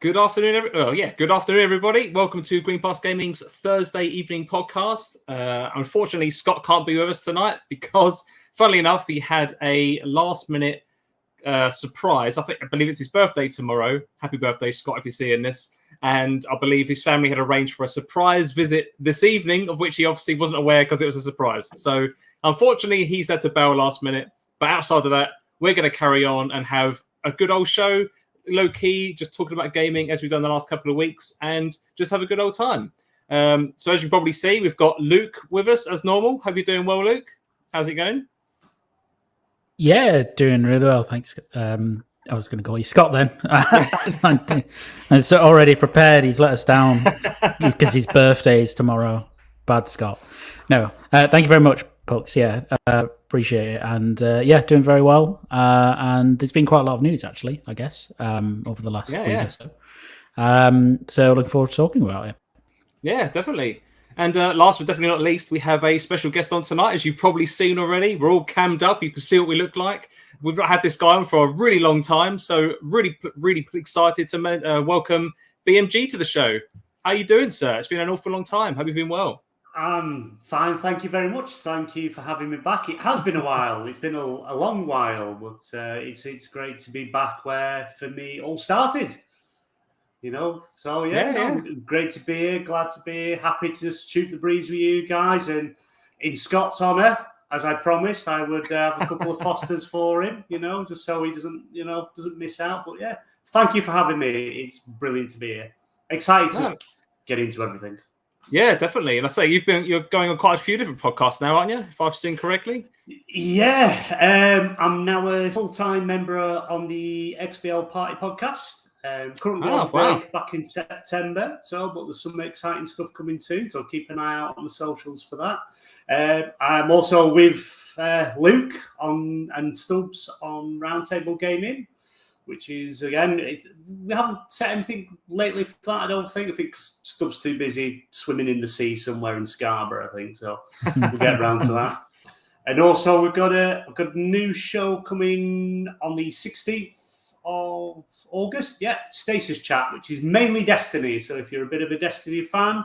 Good afternoon, good afternoon, everybody. Welcome to Green Pass Gaming's Thursday evening podcast. Unfortunately, Scott can't be with us tonight because, funnily enough, he had a last-minute surprise. I believe it's his birthday tomorrow. Happy birthday, Scott, if you're seeing this. And I believe his family had arranged for a surprise visit this evening, of which he obviously wasn't aware because it was a surprise. So, unfortunately, he's had to bail last minute. But outside of that, we're going to carry on and have a good old show. Low key, just talking about gaming as we've done the last couple of weeks and just have a good old time. So as you probably see, we've got Luke with us as normal. Hope you're doing well, Luke. How's it going? Yeah, doing really well, thanks. I was going to call you Scott then. I'm so already prepared. He's let us down because his birthday is tomorrow. Bad Scott. No, thank you very much, Pux. Yeah, appreciate it. And doing very well. And there's been quite a lot of news, actually, I guess, over the last week or so. So looking forward to talking about it. Yeah, definitely. And last but definitely not least, we have a special guest on tonight, as you've probably seen already. We're all cammed up. You can see what we look like. We've not had this guy on for a really long time, so really excited to welcome BMG to the show. How are you doing, sir? It's been an awful long time. Hope you've been well. I'm fine, thank you very much. Thank you for having me back. It has been a while. It's been a long while, but it's great to be back where, for me, it all started. You know, so great to be here. Glad to be here. Happy to just shoot the breeze with you guys. And in Scott's honour, as I promised, I would have a couple of Fosters for him. You know, just so he doesn't miss out. But yeah, thank you for having me. It's brilliant to be here. Excited to get into everything. Yeah, definitely. And I say you're going on quite a few different podcasts now, aren't you? If I've seen correctly. Yeah, I'm now a full-time member on the XBL Party podcast. Currently on break back in September, but there's some exciting stuff coming soon, so keep an eye out on the socials for that. I'm also with Luke and Stubbs on Roundtable Gaming, which is, again, we haven't set anything lately for that, I don't think. I think Stubbs too busy swimming in the sea somewhere in Scarborough, I think, so we'll get around to that. And also, we've got a new show coming on the 16th of August, Stasis Chat, which is mainly Destiny. So if you're a bit of a Destiny fan,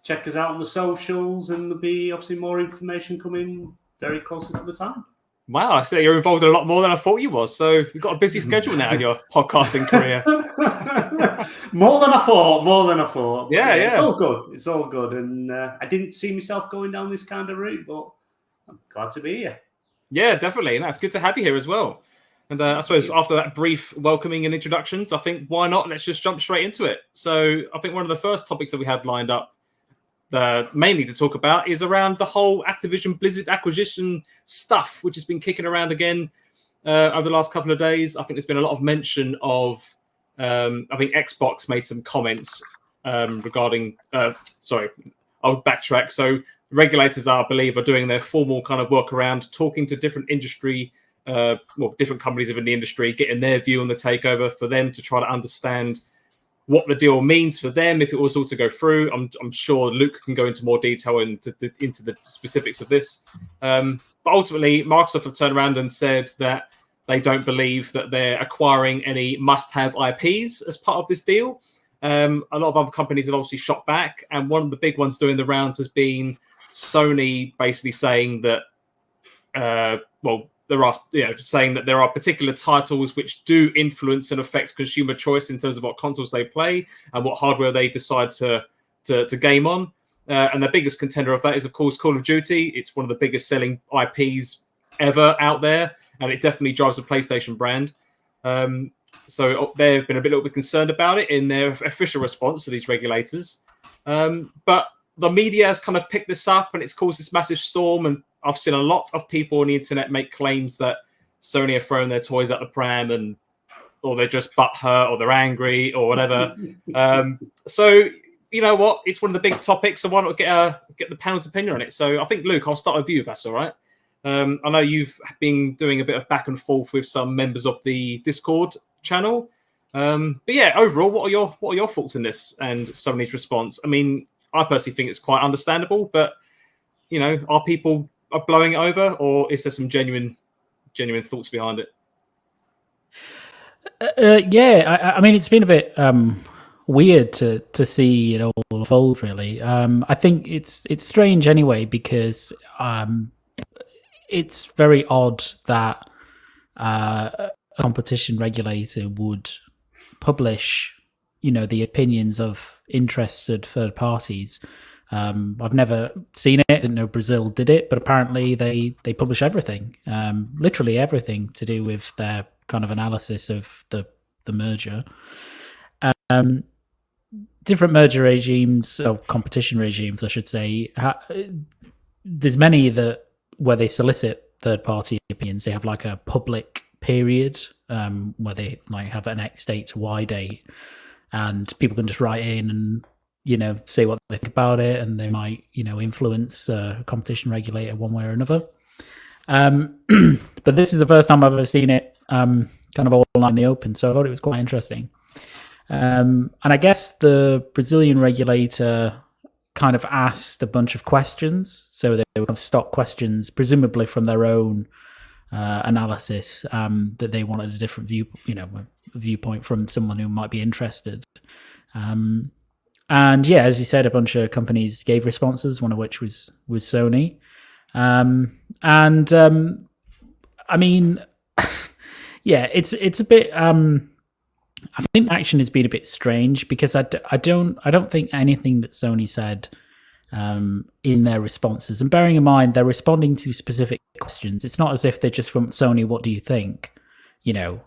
check us out on the socials, and there'll be obviously more information coming very closer to the time. Wow, I see you're involved in a lot more than I thought you was. So you've got a busy schedule now in your podcasting career. More than I thought. Yeah. It's all good. And I didn't see myself going down this kind of route, but I'm glad to be here. Yeah, definitely. And that's good to have you here as well. And I suppose after that brief welcoming and introductions, I think why not? Let's just jump straight into it. So I think one of the first topics that we had lined up mainly to talk about is around the whole Activision Blizzard acquisition stuff, which has been kicking around again over the last couple of days. I think there's been a lot of mention of, I think Xbox made some comments regarding, I'll backtrack. So regulators, I believe, are doing their formal kind of work around talking to different industry different companies within the industry, getting their view on the takeover for them to try to understand what the deal means for them if it was all to go through. I'm sure Luke can go into more detail into the specifics of this. But ultimately, Microsoft have turned around and said that they don't believe that they're acquiring any must-have IPs as part of this deal. A lot of other companies have obviously shot back, and one of the big ones doing the rounds has been Sony basically saying that, saying that there are particular titles which do influence and affect consumer choice in terms of what consoles they play and what hardware they decide to game on. And the biggest contender of that is, of course, Call of Duty. It's one of the biggest selling IPs ever out there, and it definitely drives the PlayStation brand. So they've been a little bit concerned about it in their official response to these regulators. But the media has kind of picked this up, and it's caused this massive storm, and I've seen a lot of people on the internet make claims that Sony have thrown their toys out the pram, or they're just butthurt, or they're angry, or whatever. So you know what? It's one of the big topics, so why not get the panel's opinion on it? So I think, Luke, I'll start with you, if that's all right. I know you've been doing a bit of back and forth with some members of the Discord channel. But yeah, overall, what are your thoughts on this and Sony's response? I mean, I personally think it's quite understandable, but you know, are people blowing it over, or is there some genuine thoughts behind it? Yeah, I mean, it's been a bit weird to see it all unfold. Really, I think it's strange anyway because it's very odd that a competition regulator would publish, the opinions of interested third parties. I've never seen it. I didn't know Brazil did it, but apparently they publish everything, literally everything to do with their kind of analysis of the merger. Different merger regimes, or competition regimes, I should say. There's many where they solicit third-party opinions. They have like a public period where they like have an X date to Y date, and people can just write in and say what they think about it, and they might influence a competition regulator one way or another. But this is the first time I've ever seen it kind of all in the open, so I thought it was quite interesting. And I guess the Brazilian regulator kind of asked a bunch of questions, so they were stock questions, presumably from their own analysis, that they wanted a different viewpoint from someone who might be interested. And yeah, as you said, a bunch of companies gave responses, one of which was Sony. I mean, yeah, it's a bit. I think the action has been a bit strange because I don't think anything that Sony said in their responses, and bearing in mind they're responding to specific questions. It's not as if they're just from Sony, what do you think? Go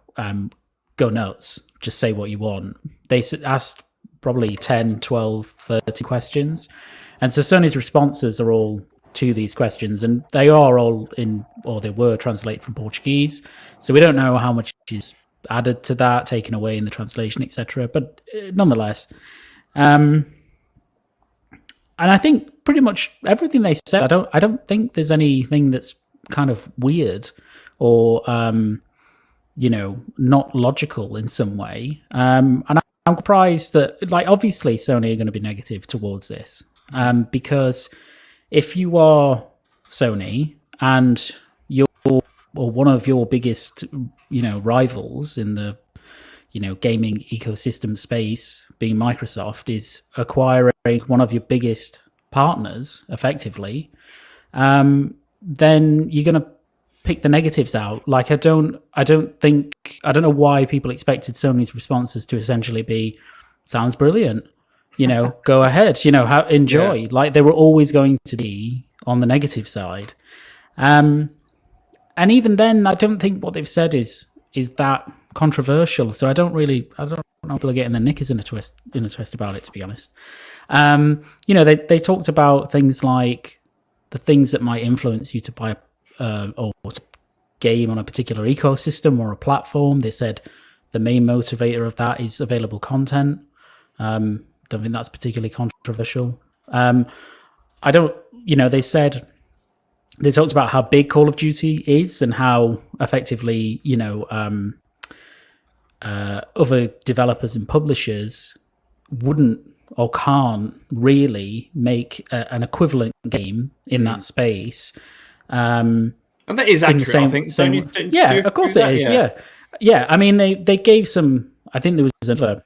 nuts, just say what you want. They asked probably 10, 12, 30 questions. And so Sony's responses are all to these questions, and they are all they were translated from Portuguese. So we don't know how much is added to that, taken away in the translation, etc. But nonetheless, and I think pretty much everything they said, I don't think there's anything that's kind of weird or not logical in some way. And I'm surprised that, like, obviously Sony are going to be negative towards this, because if you are Sony and you're or one of your biggest rivals in the gaming ecosystem space, being Microsoft, is acquiring one of your biggest partners effectively, then you're going to pick the negatives out. Like, I don't know why people expected Sony's responses to essentially be, sounds brilliant, go ahead, enjoy. Yeah. Like, they were always going to be on the negative side. And even then, I don't think what they've said is that controversial. So I don't know if people are getting their knickers in a twist about it, to be honest. They talked about things like the things that might influence you to buy or to game on a particular ecosystem or a platform. They said the main motivator of that is available content. Don't think that's particularly controversial. They talked about how big Call of Duty is and how effectively, other developers and publishers wouldn't or can't really make an equivalent game in that space. And that is accurate, I think. Of course it is. Yeah. I mean, they gave some. I think there was other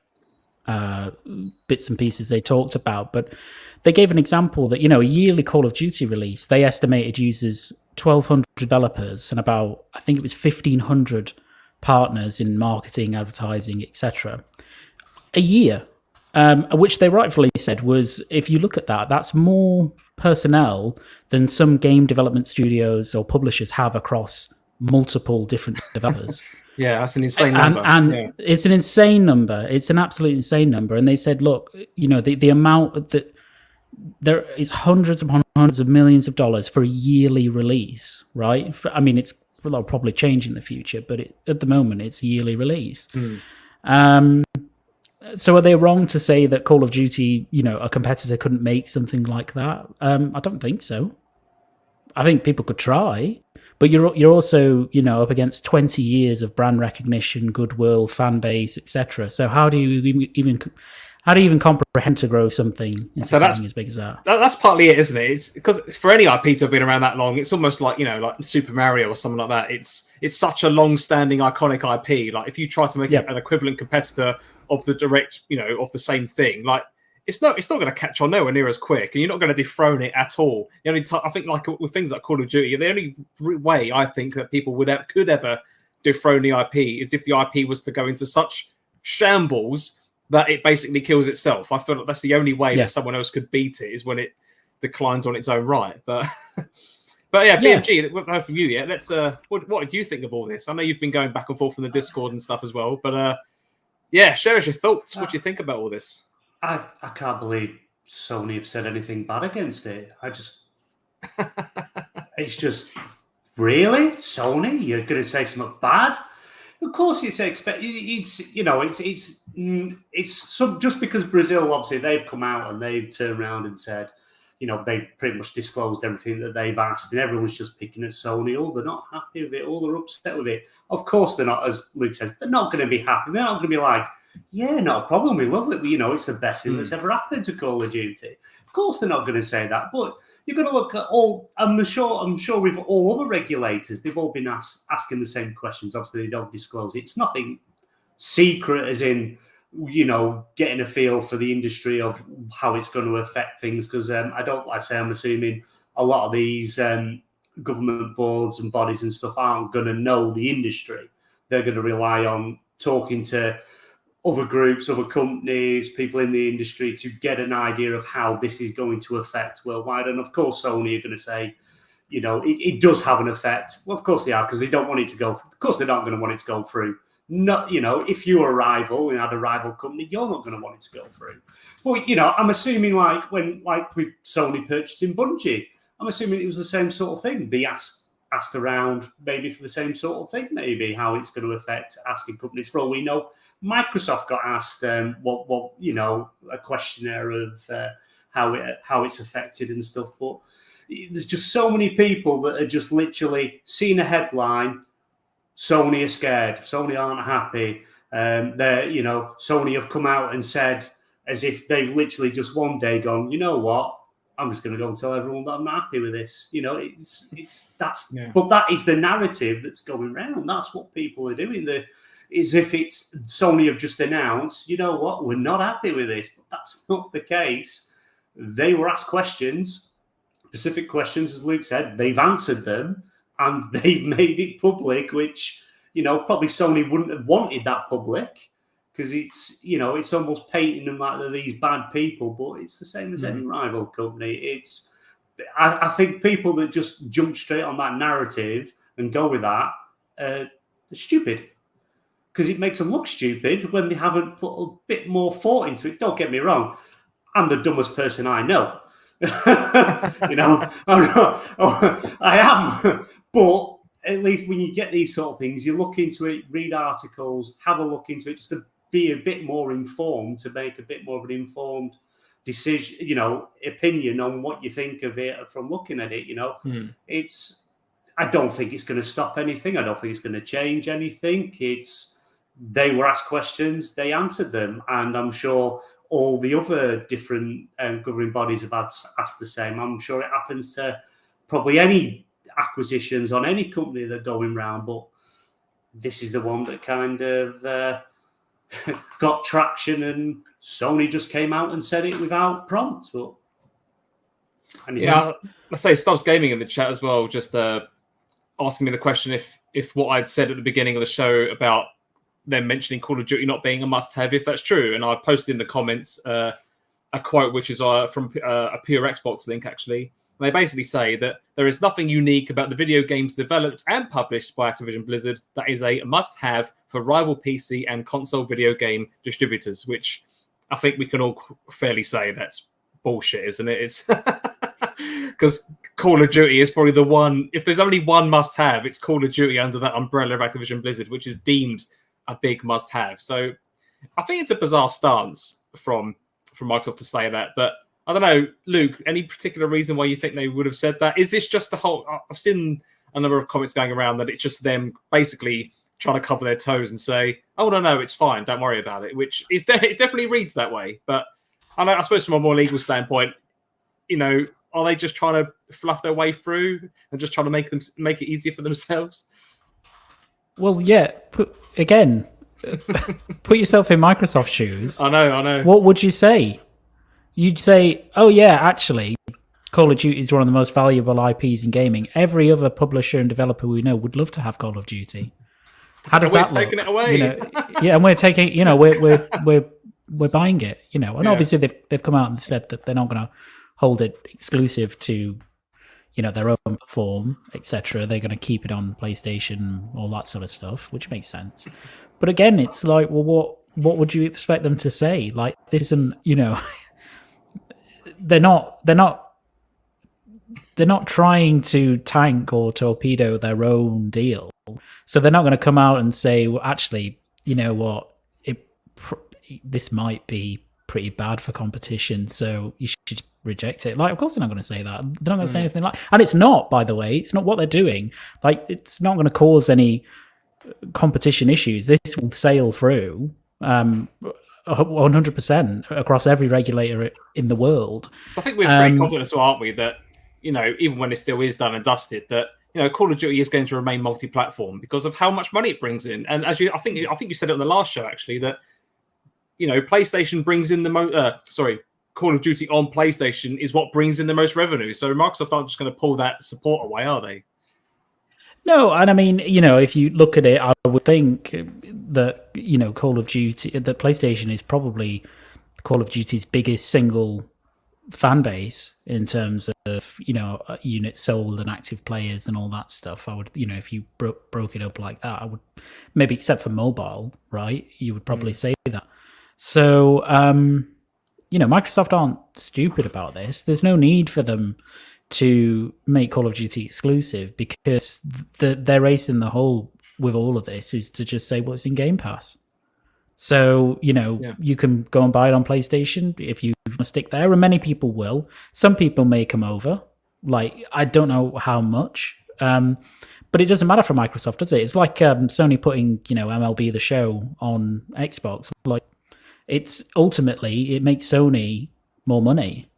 bits and pieces they talked about, but they gave an example that, a yearly Call of Duty release, they estimated uses 1,200 developers and about, I think it was 1,500 partners in marketing, advertising, etc. a year, which they rightfully said was, if you look at that, that's more personnel than some game development studios or publishers have across multiple different developers. Yeah, that's an insane number. And it's an insane number. It's an absolute insane number. And they said, look, the amount that there is hundreds upon hundreds of millions of dollars for a yearly release, right? It'll probably change in the future, but at the moment, it's a yearly release. So are they wrong to say that Call of Duty, a competitor couldn't make something like that? I don't think so. I think people could try. But you're also, up against 20 years of brand recognition, goodwill, fan base, etc. So how do you even How do you even comprehend to grow something into So something as big as that? That's partly it, isn't it? It's because for any IP to have been around that long, it's almost like, like Super Mario or something like that. It's such a long-standing iconic IP. Like if you try to make it an equivalent competitor of the direct, of the same thing, like it's not going to catch on nowhere near as quick, and you're not going to dethrone it at all. The only I think, like with things like Call of Duty, the only way I think that people could ever dethrone the IP is if the IP was to go into such shambles that it basically kills itself. I feel like that's the only way that someone else could beat it, is when it declines on its own right. But BMG, we'll go from you. Yeah, let's. What do you think of all this? I know you've been going back and forth in the Discord and stuff as well, but share us your thoughts. What do you think about all this? I can't believe Sony have said anything bad against it. It's just really Sony. You're going to say something bad? Of course, it's just because Brazil, obviously, they've come out and they've turned around and said, they've pretty much disclosed everything that they've asked, and everyone's just picking at Sony. Oh, they're not happy with it. Oh, they're upset with it. Of course, they're not, as Luke says, they're not going to be happy. They're not going to be like, yeah, not a problem. We love it. It's the best thing that's ever happened to Call of Duty. Of course, they're not going to say that, but you're going to look at all. I'm sure with all other regulators, they've all been asking the same questions. Obviously, they don't disclose. It's nothing secret, as in getting a feel for the industry of how it's going to affect things. Because I'm assuming a lot of these government boards and bodies and stuff aren't going to know the industry. They're going to rely on talking to other groups, other companies, people in the industry to get an idea of how this is going to affect worldwide. And of course, Sony are going to say, it does have an effect. Well, of course they are, because they don't want it to go. Of course, they're not going to want it to go through. Not, if you're a rival and had a rival company, you're not going to want it to go through. But I'm assuming like with Sony purchasing Bungie, I'm assuming it was the same sort of thing. They asked around maybe for the same sort of thing, maybe how it's going to affect asking companies. For all we know, Microsoft got asked a questionnaire of how it's affected and stuff. But there's just so many people that are just literally seeing a headline. Sony are scared. Sony aren't happy. Sony have come out and said, as if they've literally just one day gone, you know what? I'm just going to go and tell everyone that I'm not happy with this. But that is the narrative that's going around. That's what people are doing. Is if it's Sony have just announced, you know what, we're not happy with this. But that's not the case. They were asked questions, specific questions, as Luke said. They've answered them, and they've made it public, which, probably Sony wouldn't have wanted that public, because it's almost painting them like they're these bad people. But it's the same as any rival company. I think people that just jump straight on that narrative and go with that, they're stupid. Because it makes them look stupid when they haven't put a bit more thought into it. Don't get me wrong. I'm the dumbest person I know. I am. But at least when you get these sort of things, you look into it, read articles, have a look into it, just to be a bit more informed, to make a bit more of an informed decision, opinion on what you think of it from looking at it. I don't think it's going to stop anything. I don't think it's going to change anything. They were asked questions, they answered them, and I'm sure all the other different governing bodies have asked the same. I'm sure it happens to probably any acquisitions on any company that are going round, but this is the one that kind of got traction, and Sony just came out and said it without prompt. But let's say Stubbs Gaming in the chat as well, just asking me the question if what I'd said at the beginning of the show about them mentioning Call of Duty not being a must-have, if that's true. And I posted in the comments a quote which is from a Pure Xbox link, actually. And they basically say that there is nothing unique about the video games developed and published by Activision Blizzard that is a must-have for rival PC and console video game distributors, which I think we can all fairly say that's bullshit, isn't it? It's because Call of Duty is probably the one, if there's only one must-have, it's Call of Duty under that umbrella of Activision Blizzard, which is deemed a big must-have. So I think it's a bizarre stance from Microsoft to say that. But I don't know, Luke, any particular reason why you think they would have said that? Is this just the whole... I've seen a number of comments going around that it's just them basically trying to cover their toes and say, "Oh no, it's fine, don't worry about it," which is it definitely reads that way. But I suppose from a more legal standpoint, are they just trying to fluff their way through and just trying to make it easier for themselves? Well, yeah. Put yourself in Microsoft's shoes. I know. What would you say? You'd say, "Oh yeah, actually, Call of Duty is one of the most valuable IPs in gaming. Every other publisher and developer we know would love to have Call of Duty." How does that look? We're taking it away. Yeah, and we're taking. We're buying it. And obviously they've come out and said that they're not going to hold it exclusive to, their own platform, etc. They're going to keep it on PlayStation, all that sort of stuff, which makes sense. But again, it's like, well, what would you expect them to say? Like, this isn't, they're not trying to tank or torpedo their own deal. So they're not going to come out and say, well, actually, you know what, this might be pretty bad for competition, so you should reject it. Like, of course they're not going to say that. They're not going to say anything like, and it's not, by the way, it's not what they're doing. Like, it's not going to cause any competition issues. This will sail through 100% across every regulator in the world. So I think we're pretty confident as well, aren't we, that even when it still is done and dusted, that Call of Duty is going to remain multi-platform because of how much money it brings in. And as I think you said it on the last show actually, that PlayStation brings in Call of Duty on PlayStation is what brings in the most revenue. So Microsoft aren't just going to pull that support away, are they? No, and I mean, if you look at it, I would think that, Call of Duty, that PlayStation is probably Call of Duty's biggest single fan base in terms of, units sold and active players and all that stuff. I would, if you broke it up like that, I would, maybe except for mobile, right? You would probably say that. So, Microsoft aren't stupid about this. There's no need for them to make Call of Duty exclusive because their race in the hole with all of this is to just say, well, it's in Game Pass. So, you can go and buy it on PlayStation if you want to stick there, and many people will. Some people may come over. Like, I don't know how much, but it doesn't matter for Microsoft, does it? It's like Sony putting, MLB The Show on Xbox. Like, it's ultimately, it makes Sony more money,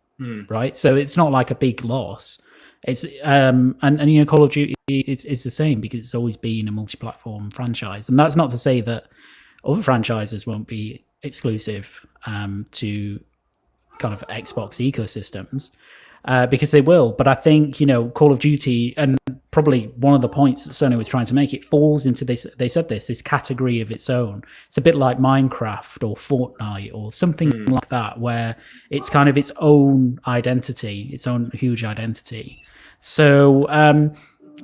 right? So it's not like a big loss. It's and Call of Duty it's the same because it's always been a multi-platform franchise, and that's not to say that other franchises won't be exclusive to kind of Xbox ecosystems, because they will. But I think, Call of Duty, and probably one of the points that Sony was trying to make, it falls into this, they said this category of its own. It's a bit like Minecraft or Fortnite or something like that, where it's kind of its own identity, its own huge identity. So,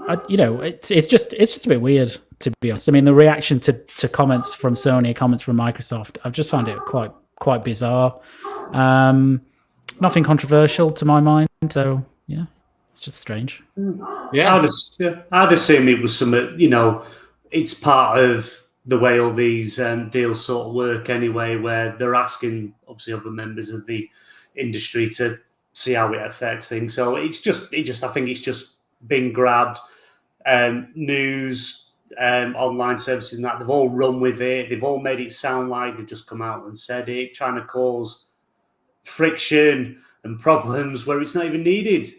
it's just a bit weird, to be honest. I mean, the reaction to comments from Sony, comments from Microsoft, I've just found it quite bizarre. Nothing controversial to my mind, so yeah, it's just strange. Yeah, I'd assume it was something. It's part of the way all these deals sort of work anyway, where they're asking obviously other members of the industry to see how it affects things. So I think it's just been grabbed. News, online services, and that they've all run with it. They've all made it sound like they've just come out and said it, trying to cause friction and problems where it's not even needed.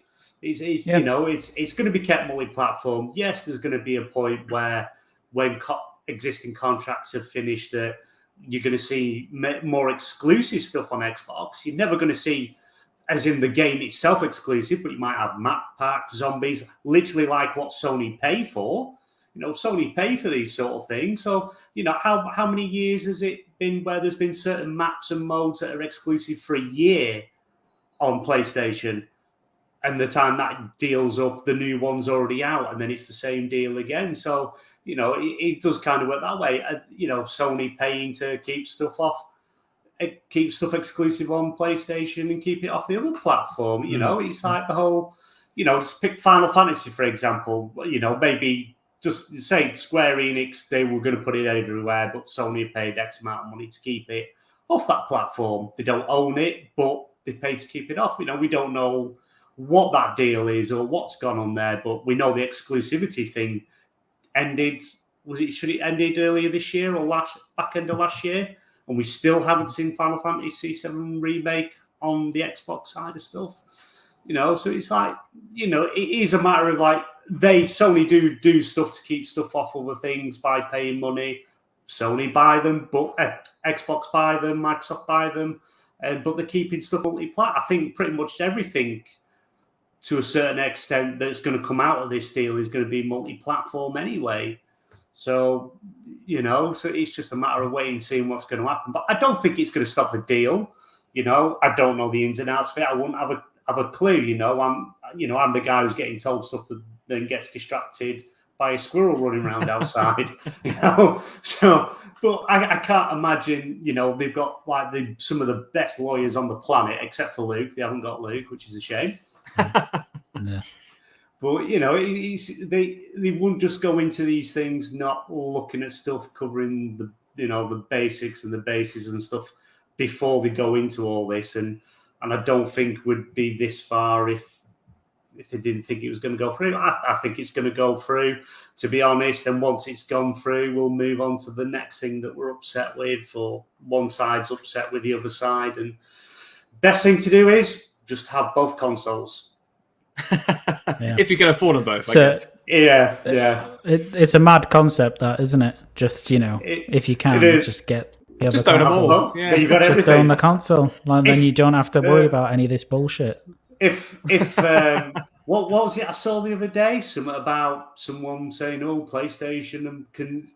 It's going to be kept multi-platform. Yes, there's going to be a point where when existing contracts are finished, that you're going to see more exclusive stuff on Xbox. You're never going to see, as in the game itself, exclusive, but you might have map packs, zombies, literally like what Sony pay for. Sony pay for these sort of things. So, how many years has it been where there's been certain maps and modes that are exclusive for a year on PlayStation? And the time that deal's up, the new one's already out, and then it's the same deal again. So, it does kind of work that way. Sony paying to keep stuff exclusive on PlayStation and keep it off the other platform. It's like the whole, just pick Final Fantasy, for example. Maybe just say Square Enix, they were going to put it everywhere, but Sony paid X amount of money to keep it off that platform. They don't own it, but they paid to keep it off. We don't know what that deal is or what's gone on there, but we know the exclusivity thing ended should it ended earlier this year or back end of last year, and we still haven't seen Final Fantasy VII Remake on the Xbox side of stuff. So it's like, it is a matter of like Sony do stuff to keep stuff off other things by paying money. Sony buy them, but Xbox buy them, Microsoft buy them, but they're keeping stuff multi-plat. I think pretty much everything, to a certain extent, that's going to come out of this deal is going to be multi-platform anyway. So, so it's just a matter of waiting and seeing what's going to happen. But I don't think it's going to stop the deal. I don't know the ins and outs of it. I wouldn't have a clue. I'm the guy who's getting told stuff that then gets distracted by a squirrel running around outside. So, but I can't imagine. They've got like some of the best lawyers on the planet, except for Luke. They haven't got Luke, which is a shame. Yeah. But they wouldn't just go into these things not looking at stuff, covering the basics and the bases and stuff before they go into all this, and I don't think would be this far if they didn't think it was going to go through. I think it's going to go through, to be honest, and once it's gone through, we'll move on to the next thing that we're upset with, or one side's upset with the other side, and best thing to do is just have both consoles. If you can afford them both, I guess. Yeah. It's a mad concept, that, isn't it? Just, if you can, just get the other just own them all. Yeah. You got everything. Just own the console. Then you don't have to worry about any of this bullshit. If what was it I saw the other day? Something about someone saying, PlayStation and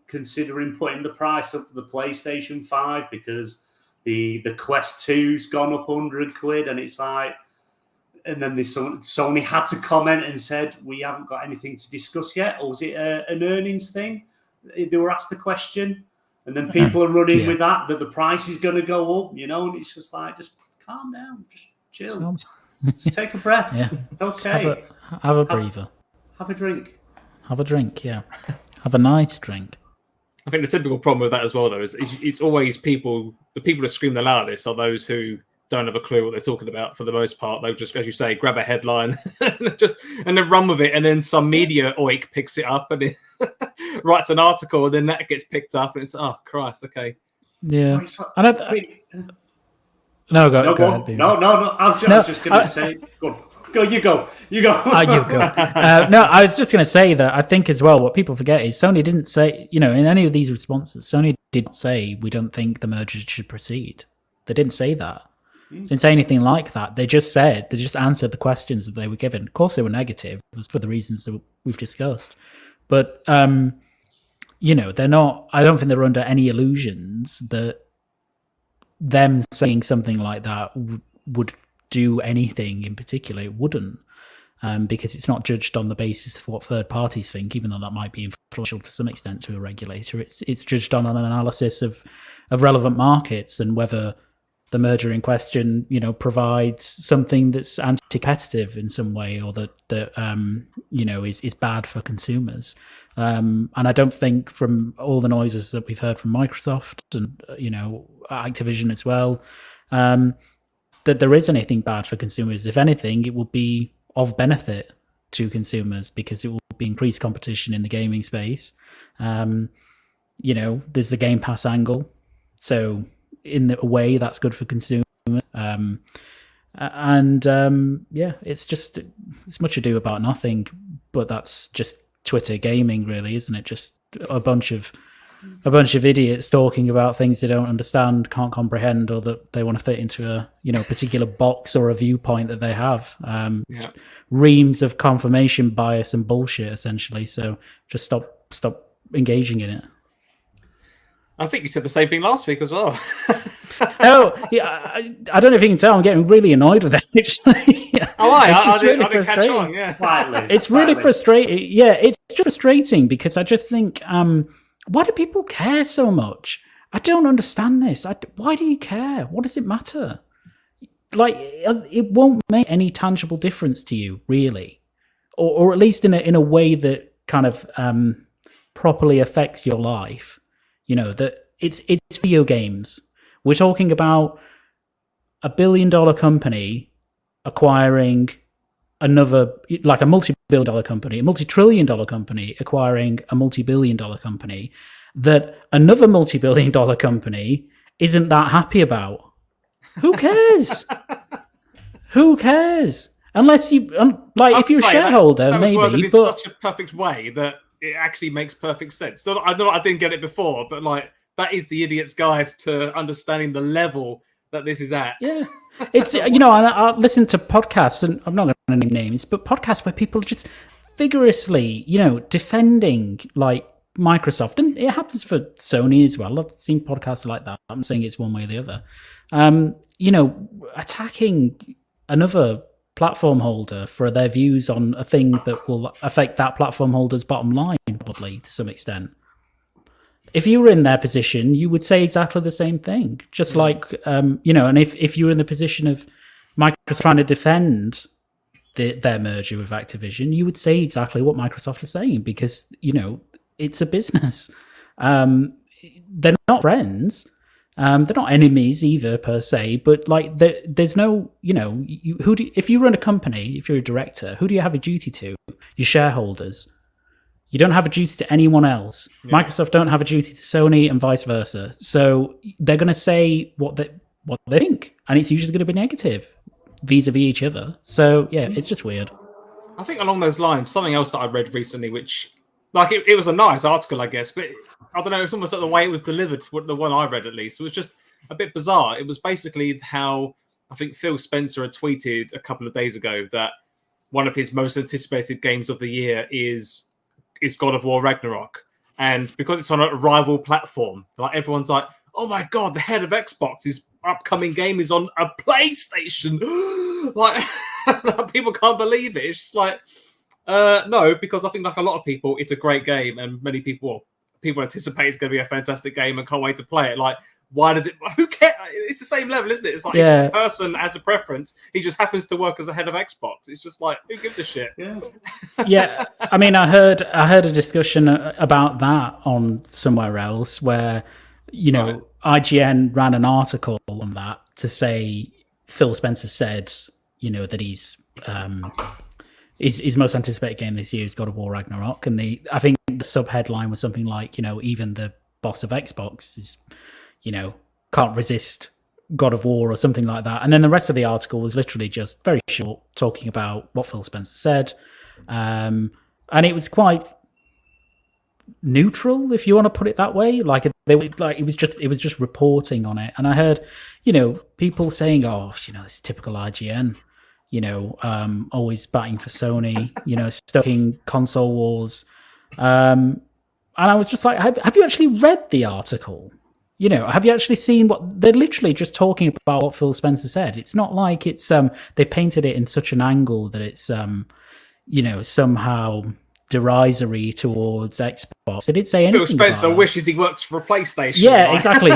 considering putting the price up to the PlayStation 5 because the Quest 2's gone up £100, and it's like, and then Sony had to comment and said, we haven't got anything to discuss yet. Or was it an earnings thing? They were asked the question, and then people are running with that the price is going to go up, and it's just like, just calm down, just chill. Just take a breath. Yeah. It's okay. Have a breather. Have a drink. Have a drink, yeah. Have a nice drink. I think the typical problem with that as well, though, is it's always the people that scream the loudest are those who don't have a clue what they're talking about. For the most part, they'll just, as you say, grab a headline and then run with it, and then some media oik picks it up and it writes an article, and then that gets picked up, and it's, oh Christ, okay. Yeah. Go ahead. No. I was just going to say, go. You go. You go. No, I was just going to say that I think as well, what people forget is Sony didn't say, in any of these responses, Sony didn't say, we don't think the merger should proceed. They didn't say that. Didn't say anything like that. They just answered the questions that they were given. Of course, they were negative for the reasons that we've discussed. But, they're not, I don't think they're under any illusions that them saying something like that would do anything in particular. It wouldn't, because it's not judged on the basis of what third parties think, even though that might be influential to some extent to a regulator. It's judged on an analysis of relevant markets and whether the merger in question, provides something that's anti-competitive in some way, or that is bad for consumers. And I don't think, from all the noises that we've heard from Microsoft and Activision as well, that there is anything bad for consumers. If anything, it will be of benefit to consumers because it will be increased competition in the gaming space. There's the Game Pass angle, so in a way that's good for consumers. It's much ado about nothing, but that's just Twitter gaming, really, isn't it? Just a bunch of idiots talking about things they don't understand, can't comprehend, or that they want to fit into a particular box or a viewpoint that they have. Reams of confirmation bias and bullshit, essentially. So just stop engaging in it. I think you said the same thing last week as well. I don't know if you can tell. I'm getting really annoyed with it. Actually, I didn't catch on. Yeah, it's really frustrating. Yeah, it's just frustrating because I just think, why do people care so much? I don't understand this. Why do you care? What does it matter? Like, it won't make any tangible difference to you, really, or at least in a way that kind of properly affects your life. That it's video games. We're talking about a $1 billion company acquiring another, like a multi-billion multi-billion-dollar company, a multi-trillion-dollar company acquiring a multi-billion-dollar company that another multi-billion-dollar company isn't that happy about. Who cares? Who cares? Unless you if you're a shareholder, that was maybe. worded in such a perfect way that it actually makes perfect sense. So I know I didn't get it before, but that is the idiot's guide to understanding the level that this is at. Yeah, it's I listen to podcasts, and I'm not going to name names, but podcasts where people are just vigorously, defending Microsoft, and it happens for Sony as well. I've seen podcasts like that. I'm saying it's one way or the other. Attacking another platform holder for their views on a thing that will affect that platform holder's bottom line, probably to some extent. If you were in their position, you would say exactly the same thing. Just and if you were in the position of Microsoft trying to defend their merger with Activision, you would say exactly what Microsoft is saying, because, it's a business. They're not friends. They're not enemies either, per se, but there's no, if you run a company, if you're a director, who do you have a duty to? Your shareholders. You don't have a duty to anyone else. Yeah. Microsoft don't have a duty to Sony, and vice versa. So they're going to say what they think, and it's usually going to be negative vis-a-vis each other. So yeah, it's just weird. I think along those lines, something else that I read recently, which it was a nice article, I guess, but I don't know, it's almost like the way it was delivered, the one I read at least, it was just a bit bizarre. It was basically how I think Phil Spencer had tweeted a couple of days ago that one of his most anticipated games of the year is God of War Ragnarok. And because it's on a rival platform, everyone's like, oh my God, the head of Xbox's upcoming game is on a PlayStation. People can't believe it. It's just no, because I think a lot of people, it's a great game, and many people anticipate it's going to be a fantastic game and can't wait to play it. Why does it? Who cares? It's the same level, isn't it? It's it's just a person has a preference. He just happens to work as a head of Xbox. It's just who gives a shit? Yeah. I mean, I heard a discussion about that on somewhere else where IGN ran an article on that to say Phil Spencer said that his most anticipated game this year is God of War Ragnarok, and I think the sub headline was something like even the boss of Xbox is can't resist God of War or something like that. And then the rest of the article was literally just very short, talking about what Phil Spencer said. And it was quite neutral, if you want to put it that way. It was just reporting on it. And I heard, people saying, oh, it's typical IGN, always batting for Sony, stoking console wars. And I was just like, have you actually read the article? Have you actually seen what they're literally just talking about? What Phil Spencer said. It's not like it's they painted it in such an angle that it's somehow derisory towards Xbox. They didn't say anything. Phil Spencer wishes he works for a PlayStation. Yeah, exactly.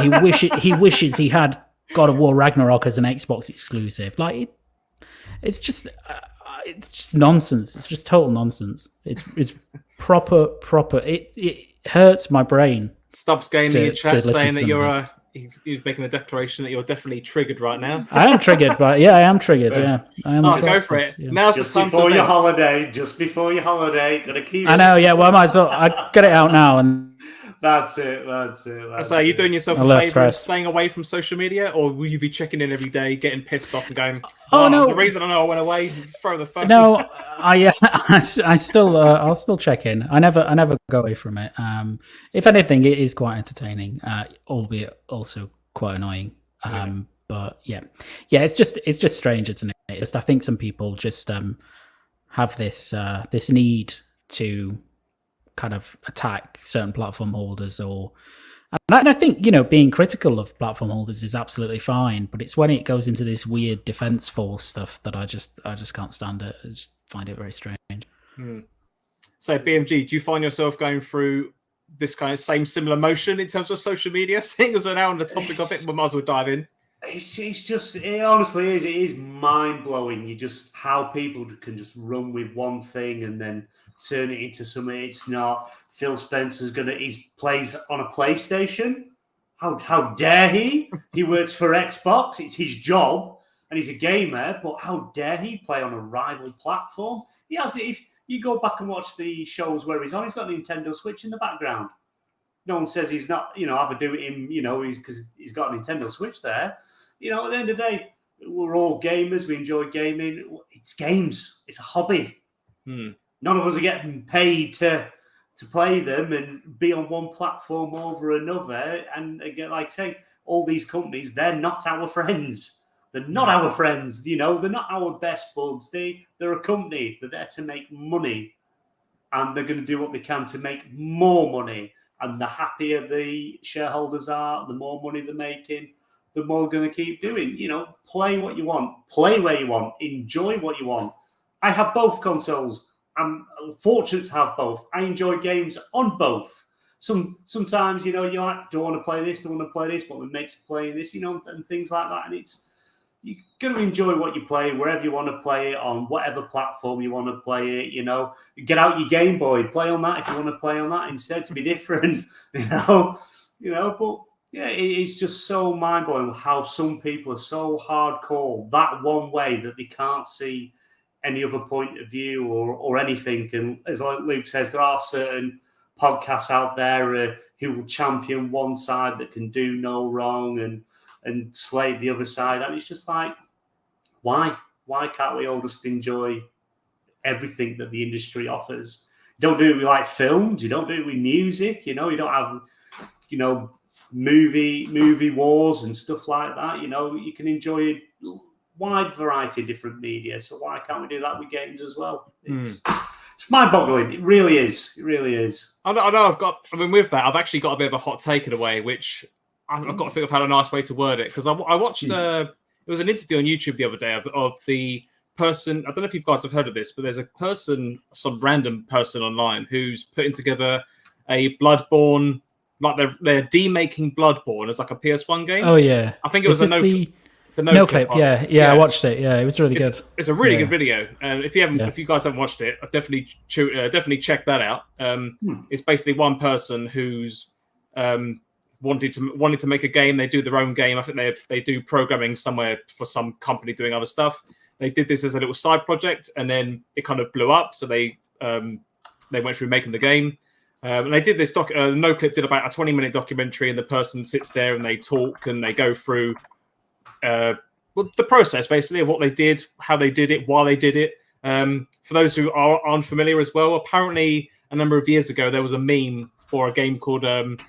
He wishes he had God of War Ragnarok as an Xbox exclusive. It's just nonsense. It's just total nonsense. It's proper. It hurts my brain. Stubbs Game in your chat saying that you're making a declaration that you're definitely triggered right now. I am triggered, but I am triggered. Yeah, I am. Go for it. Yeah. Now's just the time before your holiday. Just before your holiday, gotta keep. I know. Yeah. Well, I might as well. I get it out now, and that's it. So, are you doing yourself a favour and staying away from social media, or will you be checking in every day, getting pissed off and going, "Oh no, there's a reason I know I went away." Throw the phone. No, I still I'll still check in. I never go away from it. If anything, it is quite entertaining, albeit also quite annoying. But yeah, it's just strange, isn't it? I think some people just have this need to kind of attack certain platform holders, and I think being critical of platform holders is absolutely fine, but it's when it goes into this weird defense force stuff that I just can't stand it. I just find it very strange. So BMG, do you find yourself going through this kind of similar motion in terms of social media? Seeing as we're now on the topic of it, we might as well dive in. It honestly is. It is mind blowing. How people can just run with one thing and then turn it into something it's not. Phil Spencer's he plays on a PlayStation. How dare he? He works for Xbox. It's his job, and he's a gamer. But how dare he play on a rival platform? You go back and watch the shows where he's on. He's got a Nintendo Switch in the background. No one says he's not, have a do with him, because he's got a Nintendo Switch there. At the end of the day, we're all gamers. We enjoy gaming. It's games. It's a hobby. None of us are getting paid to play them and be on one platform over another. And again, like I say, all these companies, they're not our friends. They're not our friends. They're not our best buds. They're a company. They're there to make money. And they're going to do what they can to make more money. And the happier the shareholders are, the more money they're making, the more they're going to keep doing. Play what you want. Play where you want. Enjoy what you want. I have both consoles. I'm fortunate to have both. I enjoy games on both. Sometimes, you're like, don't want to play this, don't want to play this, but it makes playing this, and things like that. And you're going to enjoy what you play wherever you want to play it, on whatever platform you want to play it. Get out your Game Boy, play on that if you want to play on that instead to be different. But yeah, it's just so mind blowing how some people are so hardcore that one way that they can't see any other point of view or anything. And as Luke says, there are certain podcasts out there who will champion one side that can do no wrong and slay the other side. And it's just like, why? Why can't we all just enjoy everything that the industry offers? You don't do it with like films, you don't do it with music, you don't have, movie wars and stuff like that. You can enjoy a wide variety of different media. So why can't we do that with games as well? It's mind-boggling. It really is. It really is. I know. With that, I've actually got a bit of a hot take in a way, which I've got to think I've had a nice way to word it, because I watched. It was an interview on YouTube the other day of the person. I don't know if you guys have heard of this, but there's a person, some random person online, who's putting together a Bloodborne, like they're demaking Bloodborne as like a PS1 game. Oh yeah, I think it was the no clip. Yeah, I watched it. Yeah, it was really good. It's a really good video, and if you guys haven't watched it, definitely check that out. It's basically one person who's wanted to make a game. They do their own game. I think they do programming somewhere for some company doing other stuff. They did this as a little side project, and then it kind of blew up. So they went through making the game. And they did this No Clip did about a 20-minute documentary, and the person sits there and they talk and they go through the process basically of what they did, how they did it, why they did it. For those who aren't familiar as well, apparently a number of years ago there was a meme for a game called it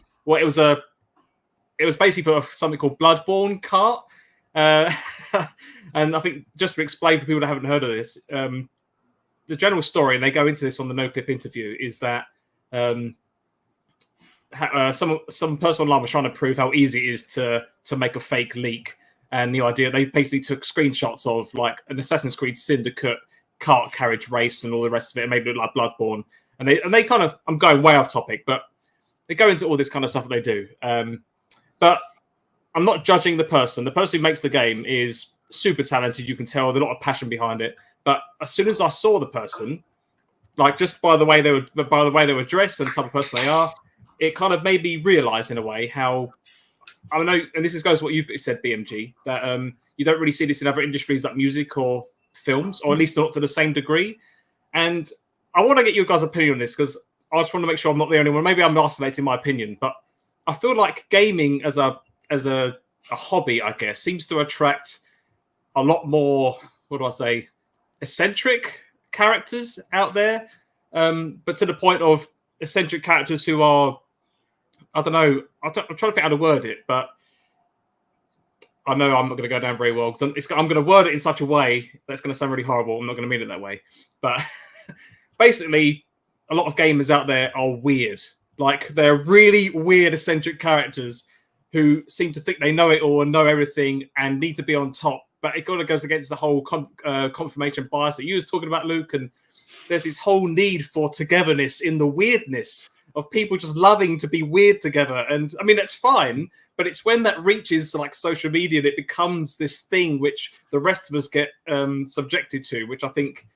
was basically for something called Bloodborne Kart. And I think just to explain for people that haven't heard of this, the general story, and they go into this on the No Clip interview, is that some person online was trying to prove how easy it is to make a fake leak. And the idea, they basically took screenshots of like an Assassin's Creed Syndicate kart carriage race and all the rest of it, and made it look like Bloodborne. And they kind of, I'm going way off topic, but they go into all this kind of stuff that they do. But I'm not judging the person. The person who makes the game is super talented. You can tell there's a lot of passion behind it. But as soon as I saw the person, like just by the way they were dressed and the type of person they are, it kind of made me realize in a way how, I don't know, and this goes what you said, BMG, that you don't really see this in other industries like music or films, or at least not to the same degree. And I want to get your guys' opinion on this, because I just want to make sure I'm not the only one. Maybe I'm isolating my opinion, but I feel like gaming as a hobby, I guess, seems to attract a lot more, eccentric characters out there. But to the point of eccentric characters who are, I don't know, I'm trying to think how to word it, but I know I'm not going to go down very well, because I'm going to word it in such a way that's going to sound really horrible. I'm not going to mean it that way. But basically, a lot of gamers out there are weird. Like, they're really weird, eccentric characters who seem to think they know it all and know everything and need to be on top. But it kind of goes against the whole confirmation bias that you was talking about, Luke. And there's this whole need for togetherness in the weirdness of people just loving to be weird together. And I mean, that's fine, but it's when that reaches like social media that it becomes this thing which the rest of us get subjected to, which I think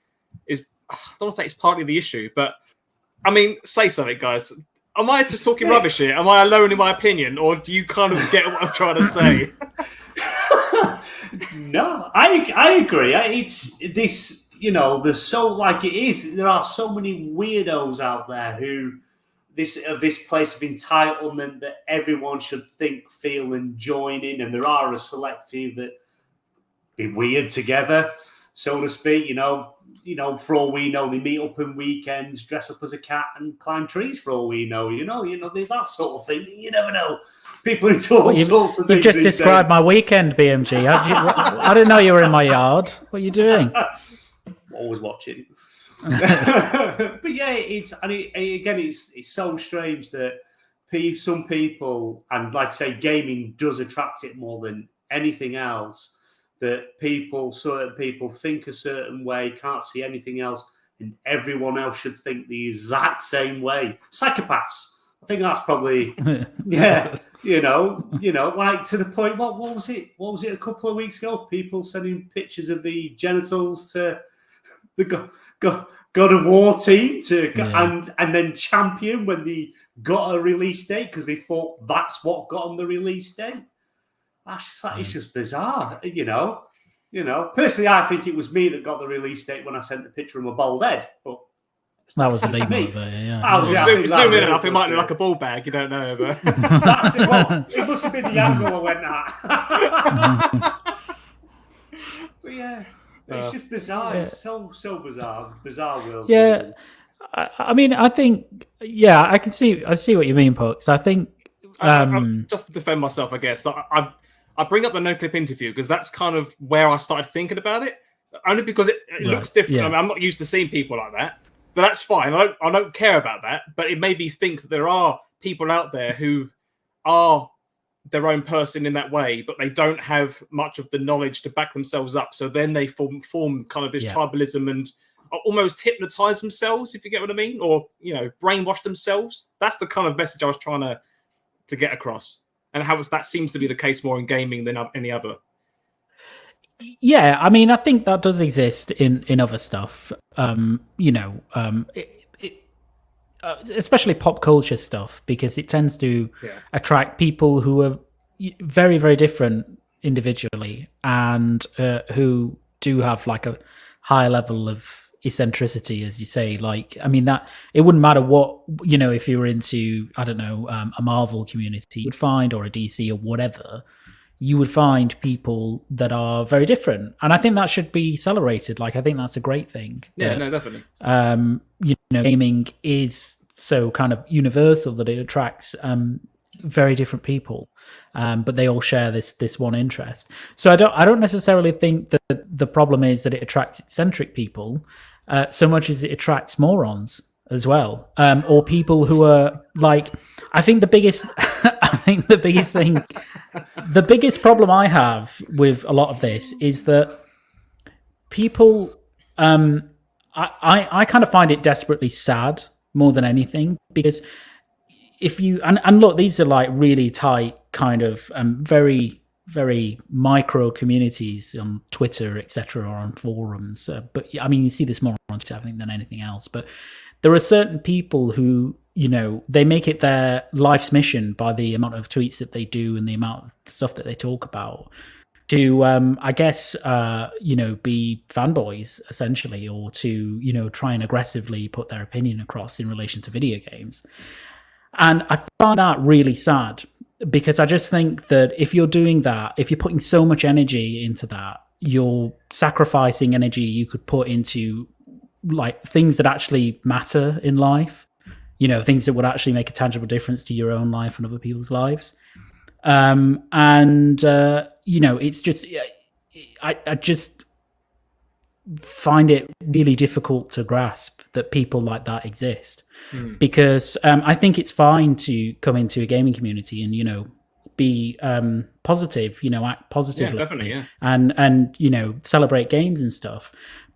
is, I don't want to say it's partly the issue, but I mean, say something, guys. Am I just talking rubbish here? Am I alone in my opinion, or do you kind of get what I'm trying to say? No, I agree. It's this there's so like it is. There are so many weirdos out there who this place of entitlement that everyone should think, feel, and join in, and there are a select few that be weird together, so to speak. For all we know, they meet up on weekends, dress up as a cat, and climb trees. For all we know, that sort of thing. You never know. People into all sorts of things. You've just described my weekend, BMG. I didn't know you were in my yard. What are you doing? Always watching. But yeah, it's so strange that some people, and like I say, gaming does attract it more than anything else. That certain people think a certain way, can't see anything else, and everyone else should think the exact same way. Psychopaths. I think that's probably, yeah, like to the point. What was it? What was it a couple of weeks ago? People sending pictures of the genitals to the God of War team and then champion when they got a release date because they thought that's what got them the release date. It's just bizarre, Personally, I think it was me that got the release date when I sent the picture of my bald head, but that was the big motivator, Zoom in enough, it might look like a ball bag. You don't know, but that's it. Well, it must have been the angle I went at. But yeah, it's just bizarre. Yeah. It's so bizarre. Bizarre world. Yeah, I mean, I think, I can see. I see what you mean, Pux. I think. Just to defend myself, I guess I bring up the no clip interview because that's kind of where I started thinking about it. Only because it looks different. Yeah. I mean, I'm not used to seeing people like that, but that's fine. I don't care about that. But it made me think that there are people out there who are their own person in that way, but they don't have much of the knowledge to back themselves up. So then they form kind of this tribalism and almost hypnotize themselves, if you get what I mean, or brainwash themselves. That's the kind of message I was trying to get across, and how that seems to be the case more in gaming than any other. Yeah, I mean, I think that does exist in other stuff. Especially pop culture stuff, because it tends to attract people who are very, very different individually, and who do have like a high level of eccentricity, as you say. Like, I mean, that it wouldn't matter what, if you were into, I don't know, a Marvel community, you would find, or a DC or whatever, you would find people that are very different. And I think that should be celebrated. Like, I think that's a great thing. Yeah, no, definitely. Gaming is so kind of universal that it attracts very different people, but they all share this one interest. So I don't necessarily think that the problem is that it attracts eccentric people so much as it attracts morons as well, or people who are like. I think the biggest problem I have with a lot of this is that people. I kind of find it desperately sad more than anything, because if you and look, these are like really tight kind of very, very micro communities on Twitter, etc., or on forums. But I mean, you see this more on Twitter, I think, than anything else. But there are certain people who, they make it their life's mission by the amount of tweets that they do and the amount of stuff that they talk about to, I guess, be fanboys, essentially, or to, try and aggressively put their opinion across in relation to video games. And I find that really sad, because I just think that if you're doing that, if you're putting so much energy into that, you're sacrificing energy you could put into like things that actually matter in life, things that would actually make a tangible difference to your own life and other people's lives. It's just, I just find it really difficult to grasp that people like that exist, because I think it's fine to come into a gaming community and, be positive, act positively, definitely, and celebrate games and stuff.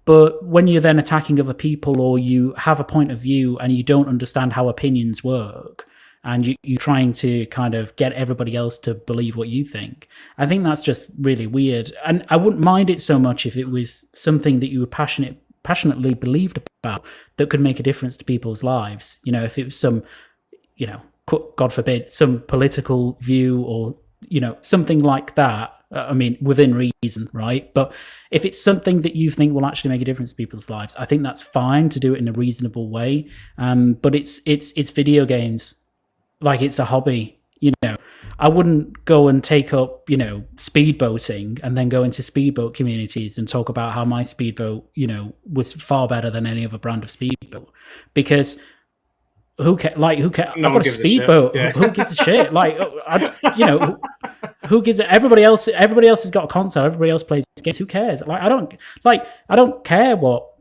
But when you're then attacking other people, or you have a point of view and you don't understand how opinions work, and you're trying to kind of get everybody else to believe what you think, I think that's just really weird. And I wouldn't mind it so much if it was something that you were passionately believed about that could make a difference to people's lives. If it was some, God forbid, some political view or, something like that, I mean, within reason, right? But if it's something that you think will actually make a difference to people's lives, I think that's fine to do it in a reasonable way. But it's video games, like it's a hobby. I wouldn't go and take up, speedboating and then go into speedboat communities and talk about how my speedboat, was far better than any other brand of speedboat, because who cares? Who cares? No I've got a speedboat. Yeah. Who gives a shit? Who gives it? Everybody else has got a console. Everybody else plays games. Who cares? I don't care what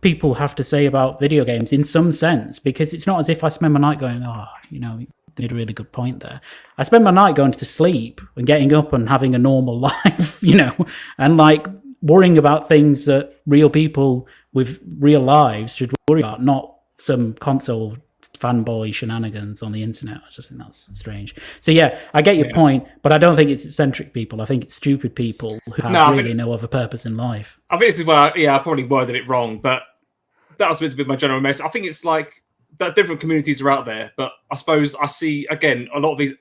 people have to say about video games in some sense, because it's not as if I spend my night going, they made a really good point there. I spend my night going to sleep and getting up and having a normal life, and worrying about things that real people with real lives should worry about, not some console fanboy shenanigans on the internet. I just think that's strange. So yeah, I get your point, but I don't think it's eccentric people. I think it's stupid people who have no other purpose in life. I think this is where I probably worded it wrong, but that was meant to be my general message. I think it's like that different communities are out there, but I suppose I see, again, a lot of these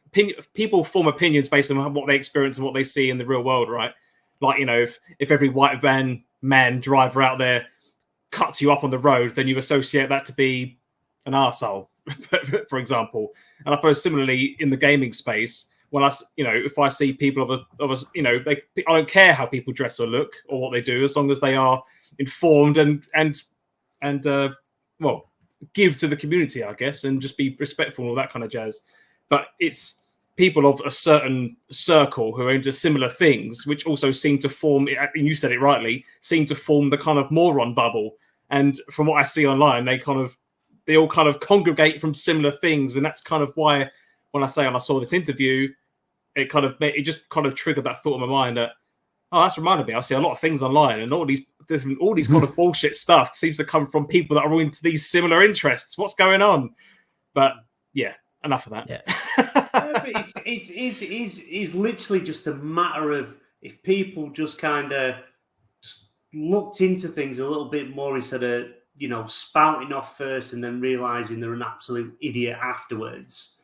people form opinions based on what they experience and what they see in the real world, right? Like, if every white van man driver out there cuts you up on the road, then you associate that to be an arsehole, for example. And I suppose similarly in the gaming space, when if I see people I don't care how people dress or look or what they do, as long as they are informed and give to the community, I guess, and just be respectful and all that kind of jazz. But it's people of a certain circle who are into similar things, which also seem to form, and you said it rightly, seem to form the kind of moron bubble. And from what I see online, they all kind of congregate from similar things. And that's kind of why when I saw this interview, it just kind of triggered that thought in my mind that, that's reminded me. I see a lot of things online, and all these kind of bullshit stuff seems to come from people that are all into these similar interests. What's going on? But yeah, enough of that. Yeah. But it's literally just a matter of if people just kind of looked into things a little bit more instead of spouting off first and then realizing they're an absolute idiot afterwards,